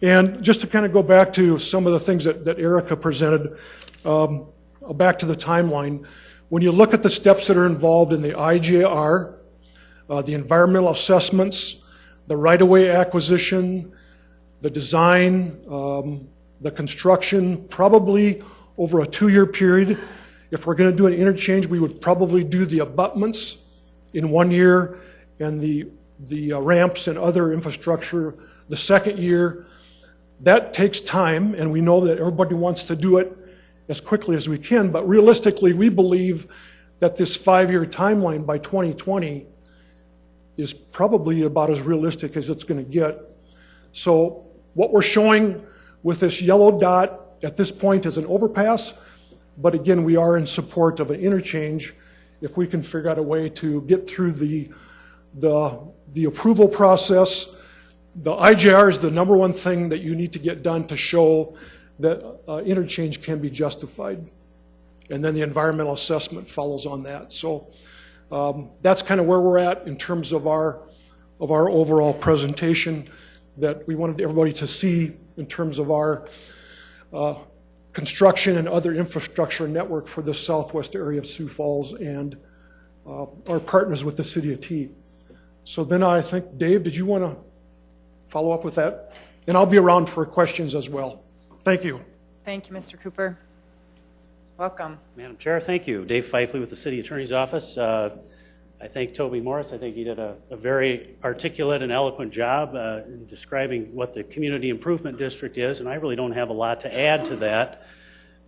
And just to kind of go back to some of the things that Erica presented, back to the timeline, when you look at the steps that are involved in the IJR, the environmental assessments, the right-of-way acquisition, the design, the construction, probably over a 2-year period. If we're going to do an interchange, we would probably do the abutments in 1 year and the ramps and other infrastructure the second year. That takes time, and we know that everybody wants to do it as quickly as we can, but realistically, we believe that this 5-year timeline by 2020 is probably about as realistic as it's going to get. So what we're showing with this yellow dot at this point is an overpass, but again, we are in support of an interchange if we can figure out a way to get through the approval process. The IJR is the #1 thing that you need to get done to show that interchange can be justified. And then the environmental assessment follows on that. So that's kind of where we're at in terms of our overall presentation that we wanted everybody to see in terms of our construction and other infrastructure network for the southwest area of Sioux Falls and our partners with the City of T. So then I think, Dave, did you want to follow up with that? And I'll be around for questions as well. Thank you. Thank you, Mr. Cooper. Welcome. Madam Chair, thank you. Dave Fifley with the City Attorney's Office. I thank Toby Morris. I think he did a very articulate and eloquent job in describing what the Community Improvement District is, and I really don't have a lot to add to that.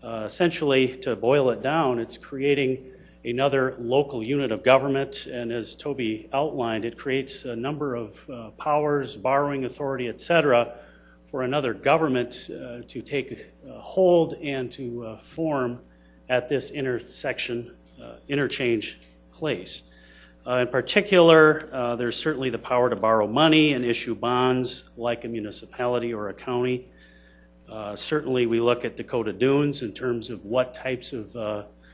Essentially, to boil it down, it's creating another local unit of government, and as Toby outlined, it creates a number of powers, borrowing authority, et cetera, for another government to take hold and to form at this interchange place. In particular, there's certainly the power to borrow money and issue bonds like a municipality or a county. Certainly we look at Dakota Dunes in terms of what types of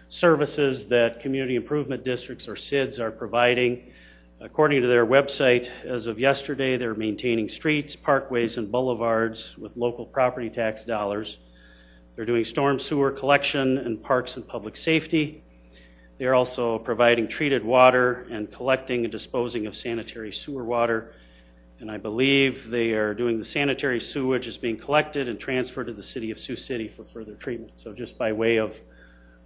services that community improvement districts or SIDs are providing. According to their website, as of yesterday, they're maintaining streets, parkways, and boulevards with local property tax dollars. They're doing storm sewer collection and parks and public safety. They're also providing treated water and collecting and disposing of sanitary sewer water. And I believe they are doing the sanitary sewage is being collected and transferred to the city of Sioux City for further treatment. So just by way of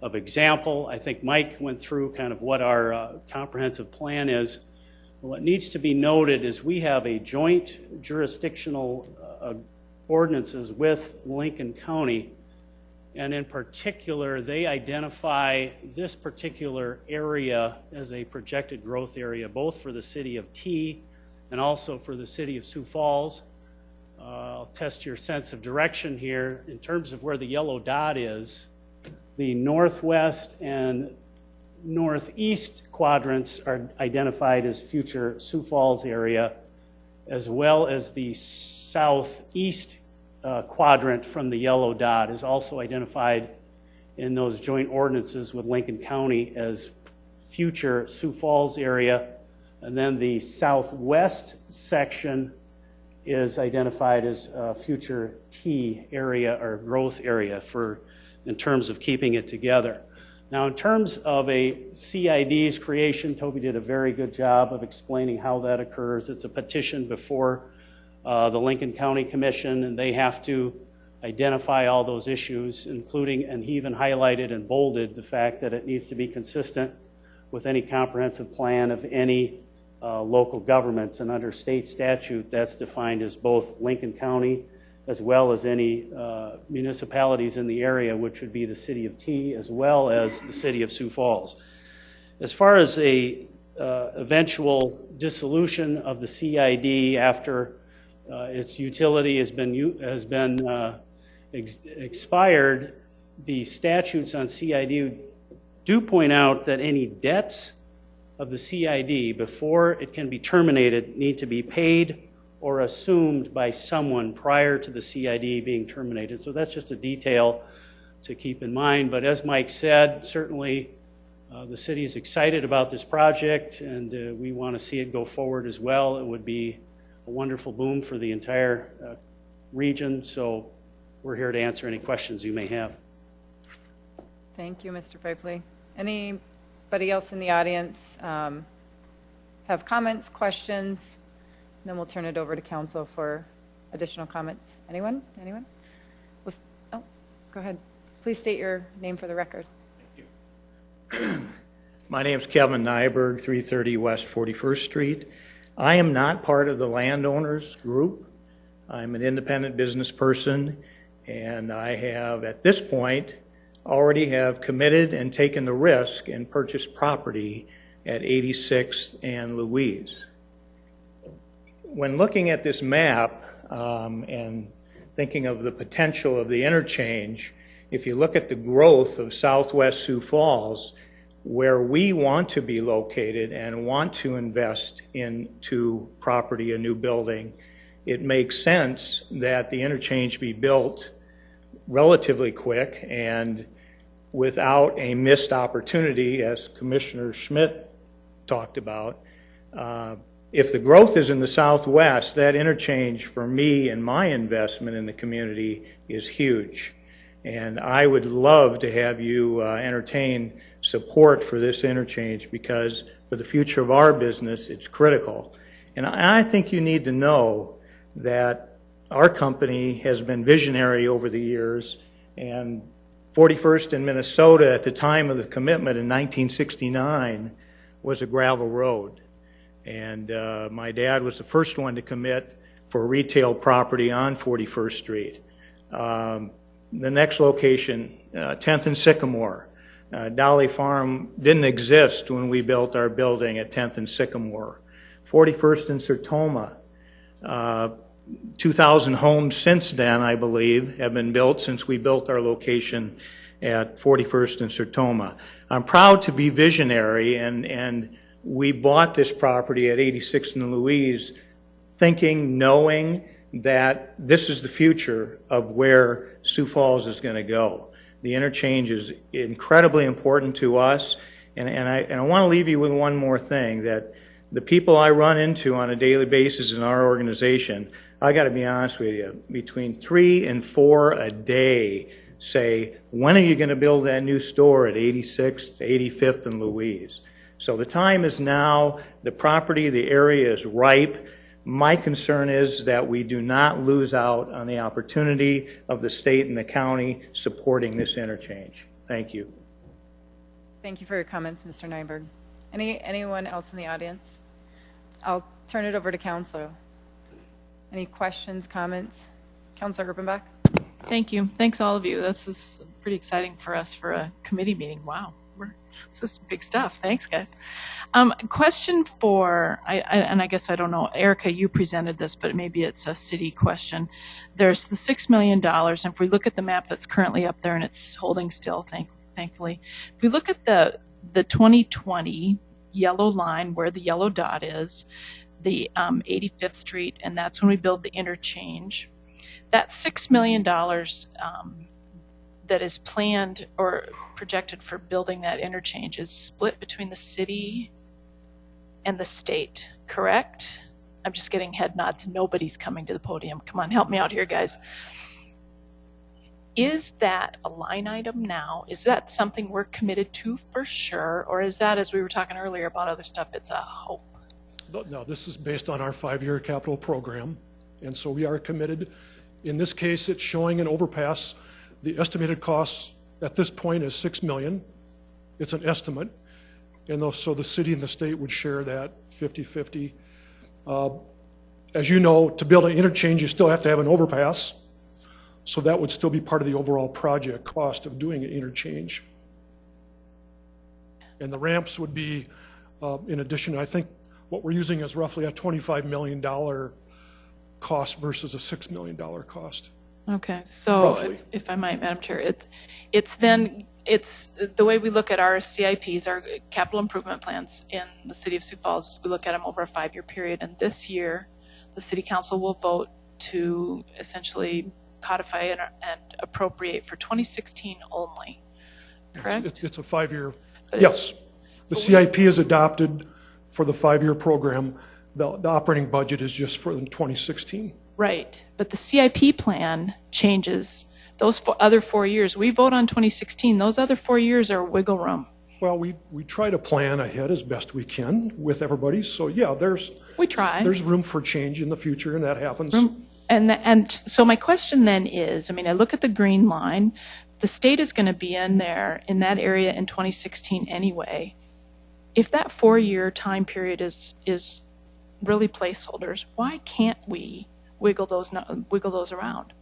example, I think Mike went through kind of what our comprehensive plan is. What needs to be noted is we have a joint jurisdictional ordinances with Lincoln County, and in particular, they identify this particular area as a projected growth area, both for the city of T and also for the city of Sioux Falls. I'll test your sense of direction here. In terms of where the yellow dot is, the northwest and northeast quadrants are identified as future Sioux Falls area, as well as the southeast quadrant from the yellow dot is also identified in those joint ordinances with Lincoln County as future Sioux Falls area. And then the southwest section is identified as future T area or growth area in terms of keeping it together. Now, in terms of a CID's creation, Toby did a very good job of explaining how that occurs. It's a petition before the Lincoln County Commission, and they have to identify all those issues, including, and he even highlighted and bolded the fact that it needs to be consistent with any comprehensive plan of any local governments. And under state statute, that's defined as both Lincoln County as well as any municipalities in the area, which would be the city of T as well as the city of Sioux Falls. As far as a eventual dissolution of the CID after its utility has been expired, the statutes on CID do point out that any debts of the CID before it can be terminated need to be paid or assumed by someone prior to the CID being terminated. So that's just a detail to keep in mind. But as Mike said, certainly the city is excited about this project, and we want to see it go forward as well. It would be a wonderful boom for the entire region. So we're here to answer any questions you may have. Thank you, Mr. Pipely. Anybody else in the audience have comments, questions? Then we'll turn it over to council for additional comments. Anyone? Anyone? Oh, go ahead. Please state your name for the record. Thank you. My name is Kevin Nyberg, 330 West 41st Street. I am not part of the landowners group. I'm an independent business person, and I have, at this point, already have committed and taken the risk and purchased property at 86th and Louise. When looking at this map and thinking of the potential of the interchange, if you look at the growth of Southwest Sioux Falls, where we want to be located and want to invest into property, a new building, it makes sense that the interchange be built relatively quick and without a missed opportunity, as Commissioner Schmidt talked about. If the growth is in the Southwest, that interchange for me and my investment in the community is huge. And I would love to have you entertain support for this interchange, because for the future of our business, it's critical. And I think you need to know that our company has been visionary over the years, and 41st in Minnesota at the time of the commitment in 1969 was a gravel road. And my dad was the first one to commit for retail property on 41st Street. The next location, 10th and Sycamore. Dolly Farm didn't exist when we built our building at 10th and Sycamore. 41st and Sertoma. 2,000 homes since then, I believe, have been built since we built our location at 41st and Sertoma. I'm proud to be visionary, and we bought this property at 86th and Louise thinking, knowing that this is the future of where Sioux Falls is going to go. The interchange is incredibly important to us, and I want to leave you with one more thing, that the people I run into on a daily basis in our organization, I got to be honest with you, between 3 and 4 a day say, when are you going to build that new store at 86th, 85th, and Louise? So the time is now. The property, the area is ripe. My concern is that we do not lose out on the opportunity of the state and the county supporting this interchange. Thank you. Thank you for your comments, Mr. Nyberg. Anyone else in the audience? I'll turn it over to council. Any questions, comments? Councilor Erpenbach? Thank you. Thanks, all of you. This is pretty exciting for us for a committee meeting. Wow. This is big stuff. Thanks, guys. Question for, and I guess I don't know, Erica, you presented this, but maybe it's a city question. There's the $6 million, and if we look at the map that's currently up there and it's holding still, thankfully, if we look at the 2020 yellow line where the yellow dot is, the 85th Street, and that's when we build the interchange. That $6 million that is planned or projected for building that interchange is split between the city and the state, correct? I'm just getting head nods. Nobody's coming to the podium. Come on, help me out here, guys. Is that a line item now? Is that something we're committed to for sure? Or is that, as we were talking earlier about other stuff, it's a hope? No, this is based on our 5-year capital program, and so we are committed. In this case, it's showing an overpass. The estimated cost at this point is $6 million. It's an estimate, and so the city and the state would share that 50-50. As you know, to build an interchange, you still have to have an overpass, so that would still be part of the overall project cost of doing an interchange. And the ramps would be, in addition, I think what we're using is roughly a $25 million cost versus a $6 million cost. Okay, so Roughly. if I might, Madam Chair, it's the way we look at our CIPs, our capital improvement plans in the City of Sioux Falls. We look at them over a 5-year period, and this year, the City Council will vote to essentially codify and appropriate for 2016 only. Correct? It's a 5-year. But Yes, the CIP is adopted for the 5-year program. The operating budget is just for 2016. Right, but the CIP plan changes those other 4 years. We vote on 2016. Those other 4 years are wiggle room. Well, we try to plan ahead as best we can with everybody. So yeah, we try. There's room for change in the future, and that happens. And so my question then is, I mean, I look at the green line. The state is going to be in there in that area in 2016 anyway. If that 4-year time period is really placeholders, why can't we wiggle those around?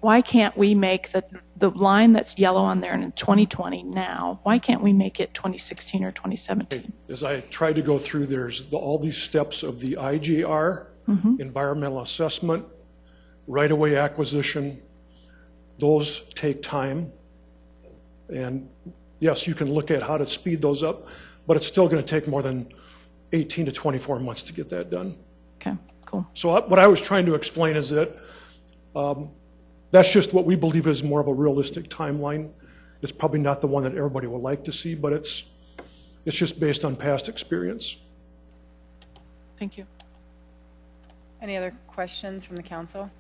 Why can't we make the line that's yellow on there in 2020 now, why can't we make it 2016 or 2017? As I tried to go through, there's all these steps of the IGR, environmental assessment, right-of-way acquisition. Those take time. And yes, you can look at how to speed those up, but it's still going to take more than 18 to 24 months to get that done. Okay, cool. So what I was trying to explain is that that's just what we believe is more of a realistic timeline. It's probably not the one that everybody would like to see, but it's just based on past experience. Thank you. Any other questions from the council?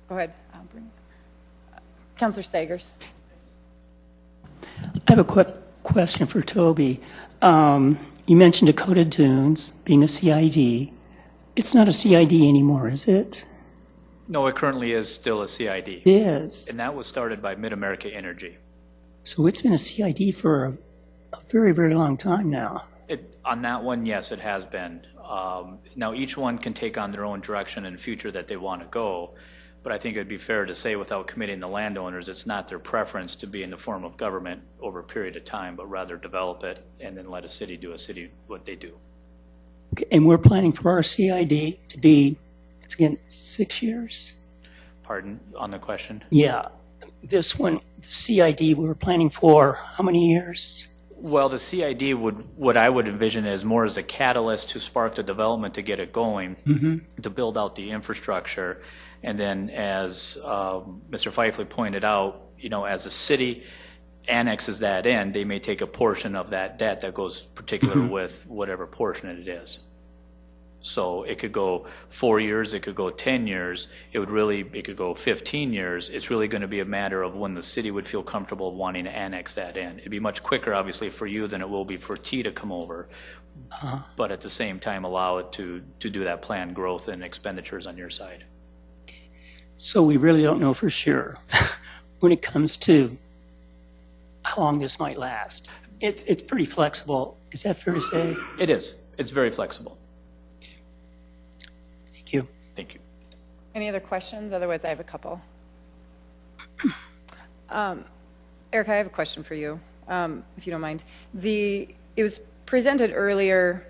Go ahead. Councilor Stagers. I have a quick question for Toby. You mentioned Dakota Dunes being a CID. It's not a CID anymore, is it? No, it currently is still a CID. It is. And that was started by Mid-America Energy. So it's been a CID for a very, very long time now. On that one, yes, it has been. Now, each one can take on their own direction in the future that they want to go. But I think it would be fair to say, without committing the landowners, it's not their preference to be in the form of government over a period of time, but rather develop it and then let a city do what they do. Okay, and we're planning for our CID to be, it's again, 6 years? Pardon on the question? Yeah. This one, the CID, we were planning for how many years? Well, the CID what I would envision is more as a catalyst to spark the development to get it going, to build out the infrastructure. And then as Mr. Fifley pointed out, as the city annexes that in, they may take a portion of that debt that goes particular with whatever portion it is. So it could go 4 years, it could go 10 years, it could go 15 years. It's really going to be a matter of when the city would feel comfortable wanting to annex that in. It'd be much quicker, obviously, for you than it will be for T to come over, but at the same time allow it to do that planned growth and expenditures on your side. So we really don't know for sure when it comes to how long this might last. It's pretty flexible. Is that fair to say? It is. It's very flexible. Thank you. Thank you. Any other questions? Otherwise, I have a couple. Erica, I have a question for you, if you don't mind. It was presented earlier,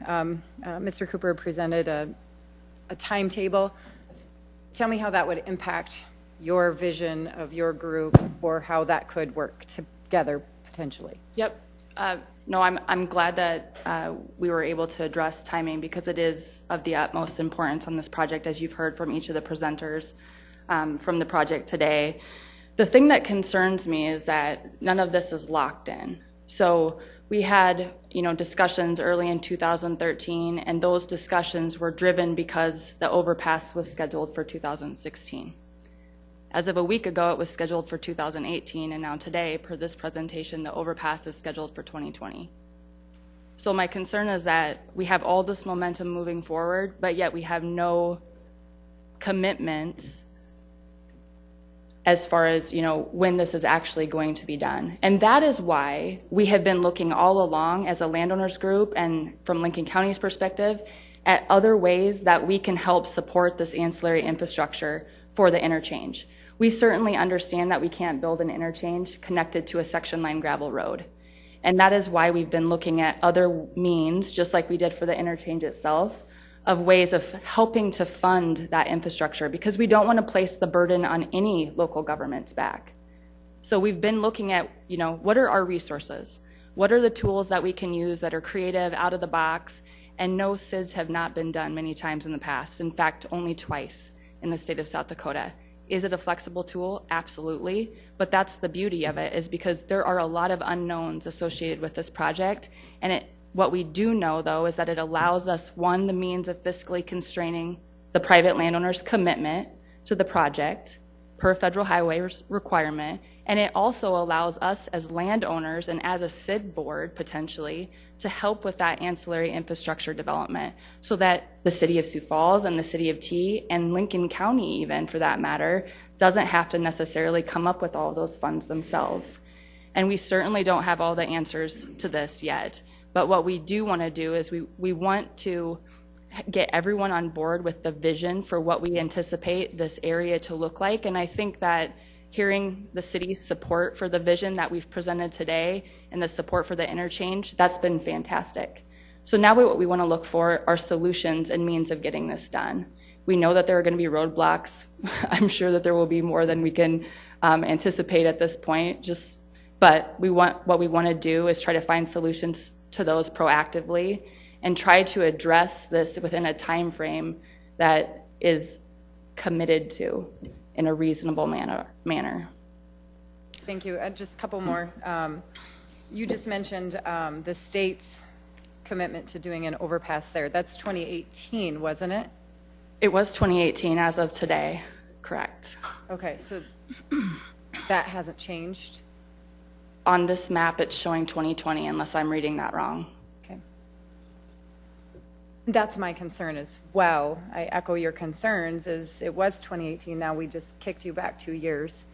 Mr. Cooper presented a timetable. Tell me how that would impact your vision of your group, or how that could work together potentially. Yep. No, I'm glad that we were able to address timing, because it is of the utmost importance on this project, as you've heard from each of the presenters from the project today. The thing that concerns me is that none of this is locked in. So we had, discussions early in 2013, and those discussions were driven because the overpass was scheduled for 2016. As of a week ago, it was scheduled for 2018, and now today, per this presentation, the overpass is scheduled for 2020. So my concern is that we have all this momentum moving forward, but yet we have no commitments as far as, when this is actually going to be done. And that is why we have been looking all along as a landowners group, and from Lincoln County's perspective, at other ways that we can help support this ancillary infrastructure for the interchange. We certainly understand that we can't build an interchange connected to a section line gravel road. And that is why we've been looking at other means, just like we did for the interchange itself, of ways of helping to fund that infrastructure, because we don't want to place the burden on any local government's back. So we've been looking at, what are our resources? What are the tools that we can use that are creative, out of the box? And no SIDs have not been done many times in the past. In fact, only twice in the state of South Dakota. Is it a flexible tool? Absolutely. But that's the beauty of it, is because there are a lot of unknowns associated with this project. And what we do know, though, is that it allows us, one, the means of fiscally constraining the private landowner's commitment to the project per federal highway requirement. And it also allows us as landowners and as a SID board, potentially, to help with that ancillary infrastructure development, so that the city of Sioux Falls and the city of T, and Lincoln County even for that matter, doesn't have to necessarily come up with all of those funds themselves. And we certainly don't have all the answers to this yet. But what we do want to do is we want to get everyone on board with the vision for what we anticipate this area to look like. And I think that hearing the city's support for the vision that we've presented today and the support for the interchange, that's been fantastic. So now what we want to look for are solutions and means of getting this done. We know that there are going to be roadblocks. I'm sure that there will be more than we can anticipate at this point. But what we want to do is try to find solutions to those proactively and try to address this within a time frame that is committed to in a reasonable manner. Thank you. Just a couple more. You just mentioned the state's commitment to doing an overpass there. That's 2018, wasn't it? It was 2018 as of today, correct. Okay, so that hasn't changed? On this map, it's showing 2020, unless I'm reading that wrong. Okay. That's my concern as well. I echo your concerns. It was 2018. Now we just kicked you back 2 years,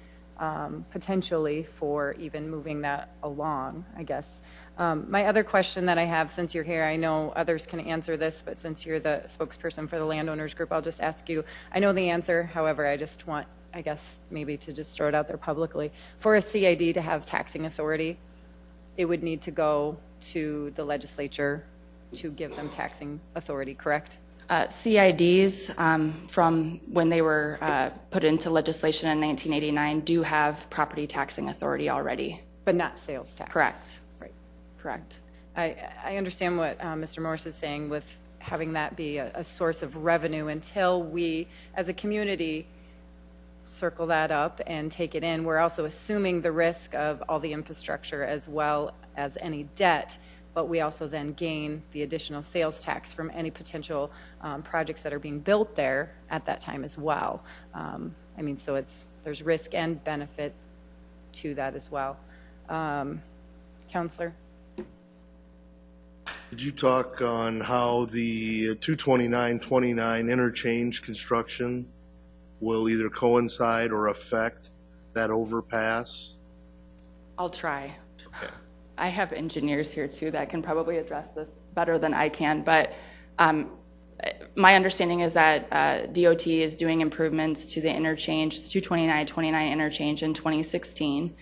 potentially, for even moving that along, I guess. My other question that I have, since you're here, I know others can answer this, but since you're the spokesperson for the landowners group, I'll just ask you. I know the answer, however, I just want, I guess, maybe to just throw it out there publicly. For a CID to have taxing authority, it would need to go to the legislature to give them taxing authority, correct? CIDs, from when they were put into legislation in 1989, do have property taxing authority already. But not sales tax? Correct. Right. Correct. I understand what Mr. Morris is saying with having that be a source of revenue until we, as a community, circle that up and take it in. We're also assuming the risk of all the infrastructure as well as any debt but we also then gain the additional sales tax from any potential projects that are being built there at that time as well. I mean, so there's risk and benefit to that as well. Counselor? Did you talk on how the 229-29 interchange construction will either coincide or affect that overpass? I'll try. Okay. I have engineers here too that can probably address this better than I can, but my understanding is that DOT is doing improvements to the interchange, the 229-29 interchange in 2016,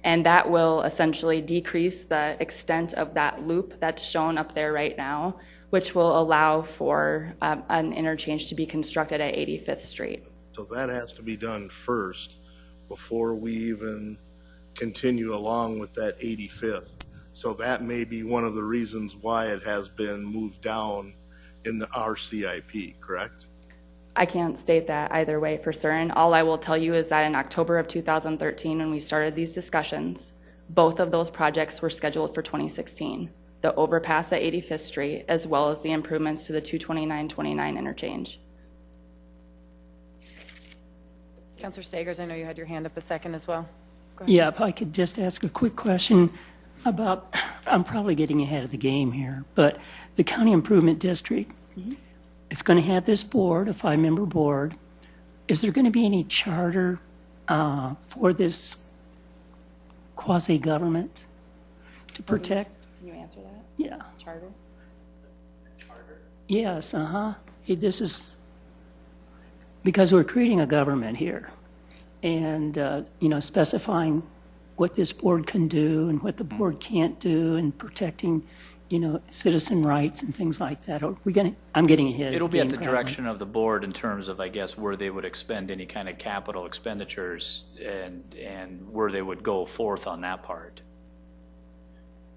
and that will essentially decrease the extent of that loop that's shown up there right now, which will allow for an interchange to be constructed at 85th Street. So that has to be done first before we even continue along with that 85th. So that may be one of the reasons why it has been moved down in the RCIP, correct? I can't state that either way for certain. All I will tell you is that in October of 2013, when we started these discussions, both of those projects were scheduled for 2016. The overpass at 85th Street, as well as the improvements to the 229-29 interchange. Councilor Stagers, I know you had your hand up a second as well. Yeah, if I could just ask a quick question about, I'm probably getting ahead of the game here, but the County Improvement District, it's going to have this board, a 5-member board. Is there going to be any charter for this quasi-government to protect? Can you answer that? Yeah. Charter? Yes, this is, because we're creating a government here and, specifying what this board can do and what the board can't do and protecting, citizen rights and things like that. I'm getting ahead. It'll be at the direction of the board in terms of, I guess, where they would expend any kind of capital expenditures and where they would go forth on that part.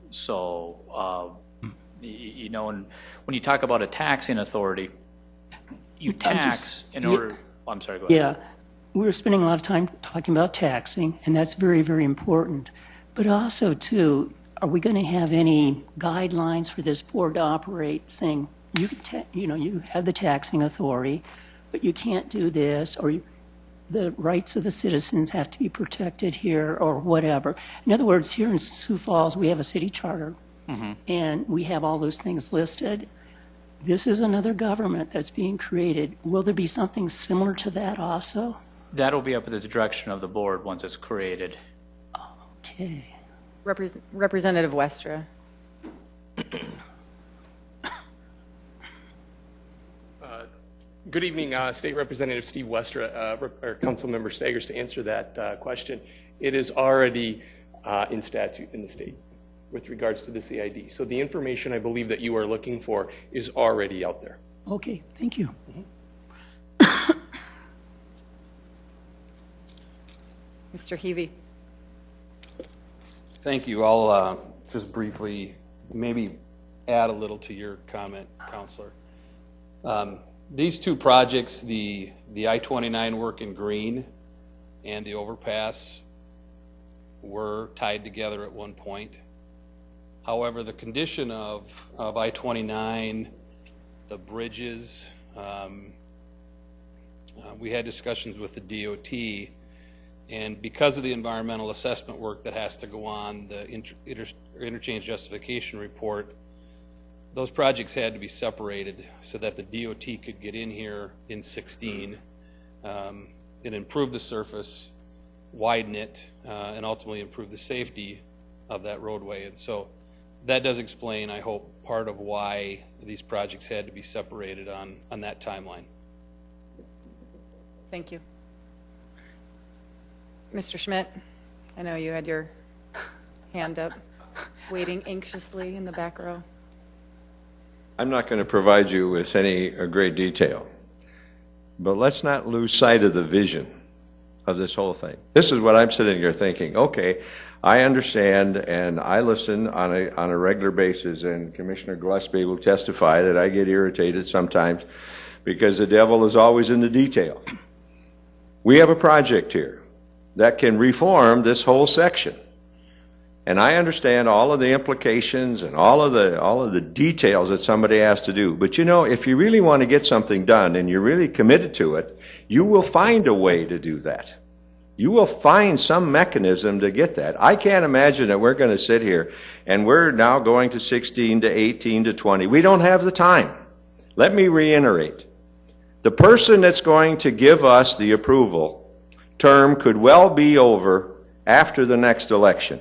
So, and when you talk about a taxing authority, you tax in order, I'm sorry, go ahead. Yeah, we're spending a lot of time talking about taxing, and that's very, very important. But also, too, are we going to have any guidelines for this board to operate saying, you have the taxing authority, but you can't do this, or the rights of the citizens have to be protected here, or whatever. In other words, here in Sioux Falls, we have a city charter, and we have all those things listed. This is another government that's being created. Will there be something similar to that also? That'll be up at the direction of the board once it's created. Okay. Representative Westra. Good evening, State Representative Steve Westra, or Councilmember Stagers, to answer that question. It is already in statute in the state with regards to the CID. So the information I believe that you are looking for is already out there. Okay, thank you. Mr. Heavey. Thank you. I'll just briefly maybe add a little to your comment, Counselor. These two projects, the I-29 work in green and the overpass, were tied together at one point. However, the condition of I-29, the bridges, we had discussions with the DOT, and because of the environmental assessment work that has to go on, the interchange justification report, those projects had to be separated so that the DOT could get in here in 16 and improve the surface, widen it, and ultimately improve the safety of that roadway. And so that does explain, I hope, part of why these projects had to be separated on that timeline. Thank you. Mr. Schmidt, I know you had your hand up, waiting anxiously in the back row. I'm not going to provide you with any great detail, but let's not lose sight of the vision of this whole thing. This is what I'm sitting here thinking, okay, I understand and I listen on a regular basis, and Commissioner Gillespie will testify that I get irritated sometimes because the devil is always in the detail. We have a project here that can reform this whole section. And I understand all of the implications and all of the details that somebody has to do. But you know, if you really want to get something done and you're really committed to it, you will find a way to do that. You will find some mechanism to get that. I can't imagine that we're going to sit here and we're now going to 16 to 18 to 20. We don't have the time. Let me reiterate. The person that's going to give us the approval term could well be over after the next election.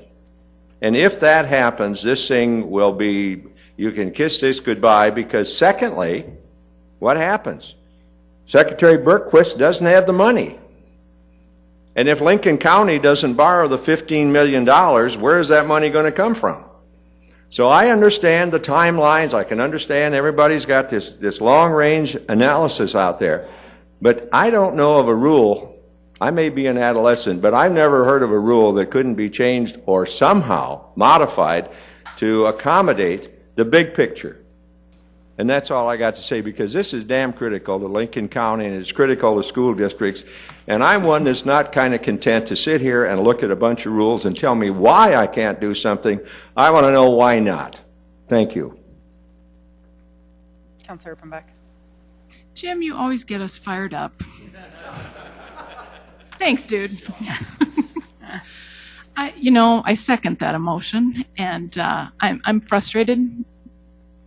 And if that happens, this thing will be, you can kiss this goodbye, because secondly, what happens? Secretary Bergquist doesn't have the money. And if Lincoln County doesn't borrow the $15 million, where is that money going to come from? So I understand the timelines. I can understand everybody's got this long-range analysis out there. But I don't know of a rule. I may be an adolescent, but I've never heard of a rule that couldn't be changed or somehow modified to accommodate the big picture. And that's all I got to say, because this is damn critical to Lincoln County, and it's critical to school districts. And I'm one that's not kind of content to sit here and look at a bunch of rules and tell me why I can't do something. I want to know why not. Thank you. Councilor Uppenbach. Jim, you always get us fired up. Thanks, dude. I second that emotion, and I'm frustrated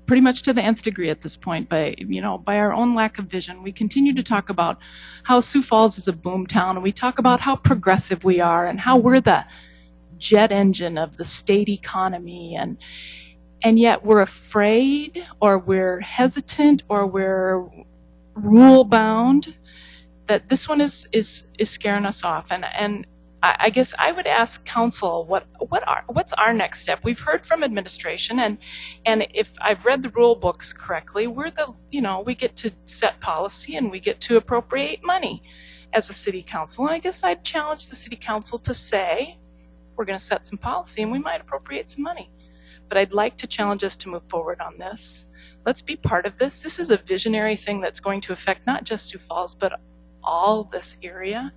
pretty much to the nth degree at this point by our own lack of vision. We continue to talk about how Sioux Falls is a boom town, and we talk about how progressive we are and how we're the jet engine of the state economy, and yet we're afraid, or we're hesitant, or we're rule bound. That this one is scaring us off, and I guess I would ask council what's our next step. We've heard from administration, and if I've read the rule books correctly, we get to set policy and we get to appropriate money as a city council. And I guess I'd challenge the city council to say we're going to set some policy and we might appropriate some money. But I'd like to challenge us to move forward on this. Let's be part of this. This is a visionary thing that's going to affect not just Sioux Falls, but all this area,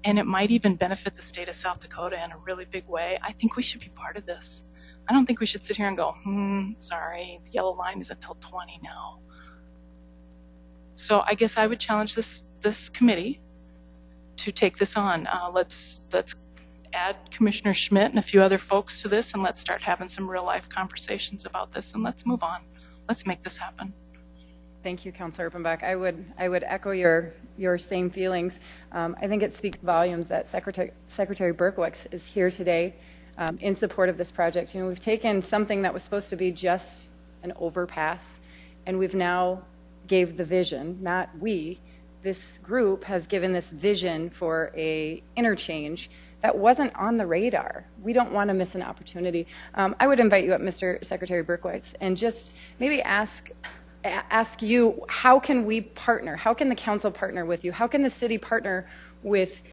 and it might even benefit the state of South Dakota in a really big way. I think we should be part of this. I don't think we should sit here and go, sorry, the yellow line is until 20 now. So I guess I would challenge this committee to take this on. Let's add Commissioner Schmidt and a few other folks to this, and let's start having some real life conversations about this, and let's move on. Let's make this happen. Thank you, Councilor Uppenbach. I would echo your same feelings. I think it speaks volumes that Secretary Berkowitz is here today in support of this project. We've taken something that was supposed to be just an overpass, and we've now gave the vision, not we. This group has given this vision for a interchange that wasn't on the radar. We don't want to miss an opportunity. I would invite you up, Mr. Secretary Berkowitz, and just maybe ask you, how can we partner? How can the council partner with you? How can the city partner with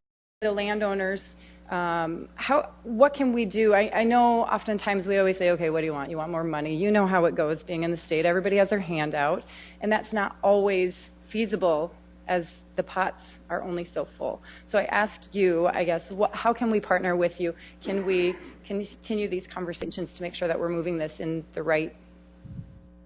the landowners? What can we do? I know oftentimes we always say, okay, what do you want? You want more money. You know how it goes being in the state. Everybody has their hand out, and that's not always feasible as the pots are only so full. So I ask you, I guess, how can we partner with you? Can we continue these conversations to make sure that we're moving this in the right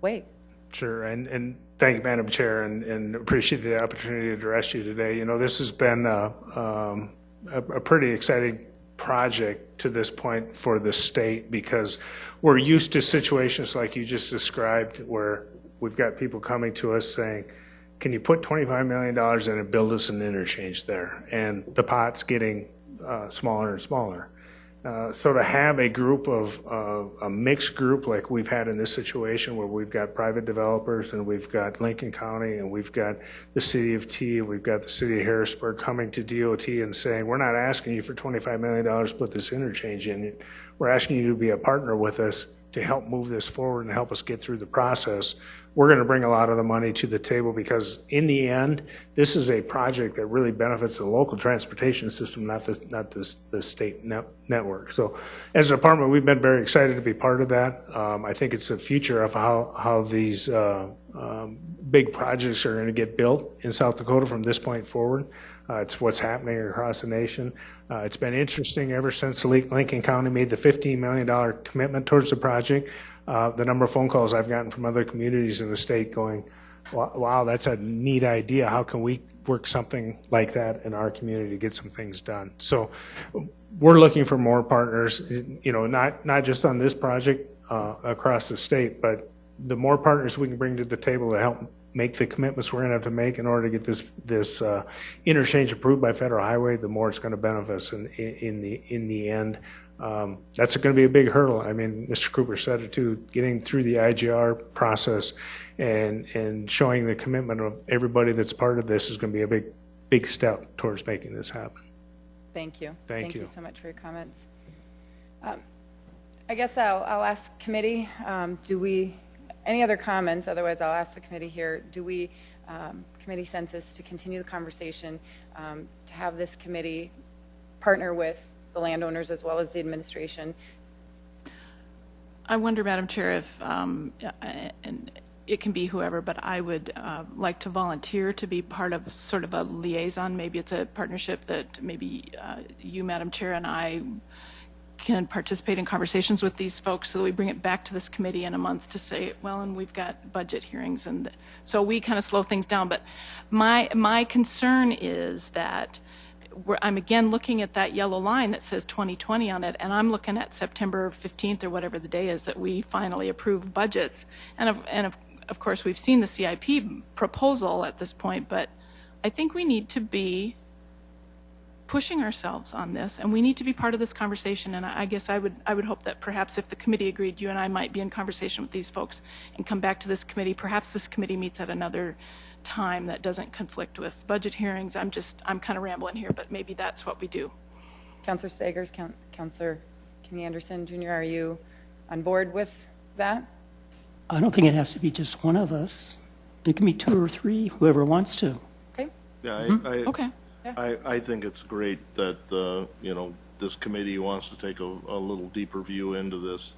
way? Sure, and thank you, Madam Chair, and appreciate the opportunity to address you today. This has been a pretty exciting project to this point for the state, because we're used to situations like you just described, where we've got people coming to us saying, can you put $25 million in and build us an interchange there? And the pot's getting smaller and smaller. So to have a group of a mixed group like we've had in this situation, where we've got private developers and we've got Lincoln County and we've got the City of T, we've got the City of Harrisburg coming to DOT and saying, we're not asking you for $25 million to put this interchange in. We're asking you to be a partner with us to help move this forward and help us get through the process. We're going to bring a lot of the money to the table, because in the end, this is a project that really benefits the local transportation system, not the state network. So as a department, we've been very excited to be part of that. I think it's the future of how these big projects are going to get built in South Dakota from this point forward. It's what's happening across the nation. It's been interesting ever since Lincoln County made the $15 million commitment towards the project. The number of phone calls I've gotten from other communities in the state going, wow, that's a neat idea. How can we work something like that in our community to get some things done? So we're looking for more partners, you know, not just on this project across the state, but the more partners we can bring to the table to help make the commitments we're going to have to make in order to get this interchange approved by Federal Highway, the more it's going to benefit us in the end. That's going to be a big hurdle. I mean, Mr. Cooper said it too, getting through the IGR process and showing the commitment of everybody that's part of this is going to be a big step towards making this happen. Thank you. Thank you. You so much for your comments. I guess I'll ask committee, any other comments? Otherwise, I'll ask the committee here. Do we, committee census, to continue the conversation, to have this committee partner with the landowners as well as the administration? I wonder, Madam Chair, if, and it can be whoever, but I would like to volunteer to be part of sort of a liaison. Maybe it's a partnership that maybe you, Madam Chair, and I can participate in conversations with these folks so that we bring it back to this committee in a month to say, well, and we've got budget hearings, and so we kind of slow things down. But my concern is that I'm again looking at that yellow line that says 2020 on it, and I'm looking at September 15th or whatever the day is that we finally approve budgets. And of course, we've seen the CIP proposal at this point, but I think we need to be pushing ourselves on this, and we need to be part of this conversation. And I guess I would hope that perhaps if the committee agreed, you and I might be in conversation with these folks and come back to this committee. Perhaps this committee meets at another time that doesn't conflict with budget hearings. I'm kind of rambling here, but maybe that's what we do. Councilor Stagers, Councilor Kenny Anderson Jr., are you on board with that? I don't think it has to be just one of us. It can be two or three, whoever wants to. Okay. Yeah, Okay. I think it's great that, you know, this committee wants to take a little deeper view into this.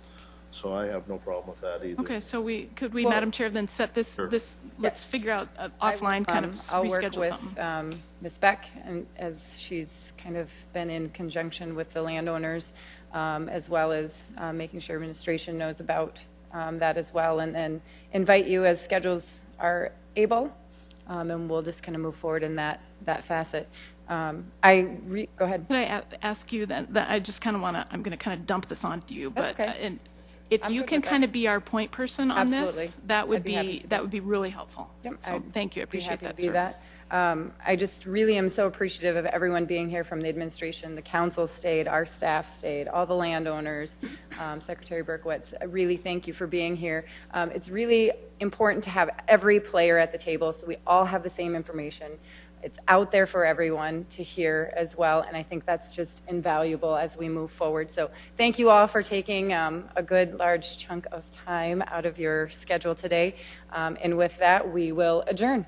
So I have no problem with that either. Okay, so could we, Madam Chair, then set this, Sure. let's figure out offline kind of I'll work reschedule something. with Ms. Beck, and as she's kind of been in conjunction with the landowners, as well as making sure administration knows about that as well, and then invite you as schedules are able, and we'll just kind of move forward in that facet. Go ahead. Could I ask you then, that I just kind of want to, I'm going to kind of dump this onto you, but okay. If you can kind of be our point person on Absolutely. this, that would I'd be really helpful. Yep. So thank you. I appreciate that service. I just really am so appreciative of everyone being here from the administration. The council stayed, our staff stayed, all the landowners, Secretary Berkowitz. I really thank you for being here. It's really important to have every player at the table so we all have the same information. It's out there for everyone to hear as well, and I think that's just invaluable as we move forward. So thank you all for taking a good large chunk of time out of your schedule today. And with that, we will adjourn.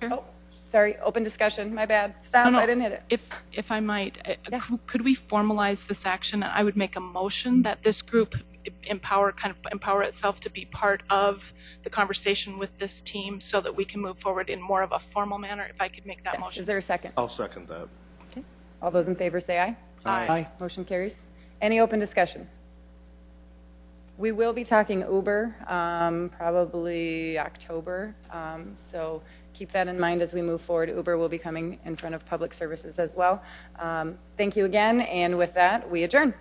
Sure. Oh, sorry, open discussion, my bad. Stop, No, I didn't hit it. If I might, could we formalize this action? I would make a motion that this group empower itself to be part of the conversation with this team so that we can move forward in more of a formal manner, if I could make that motion. Is there a second? I'll second that. Okay. All those in favor say aye. Aye. Motion carries. Any open discussion? We will be talking Uber, probably October, so keep that in mind as we move forward. Uber will be coming in front of public services as well. Thank you again, and with that, we adjourn.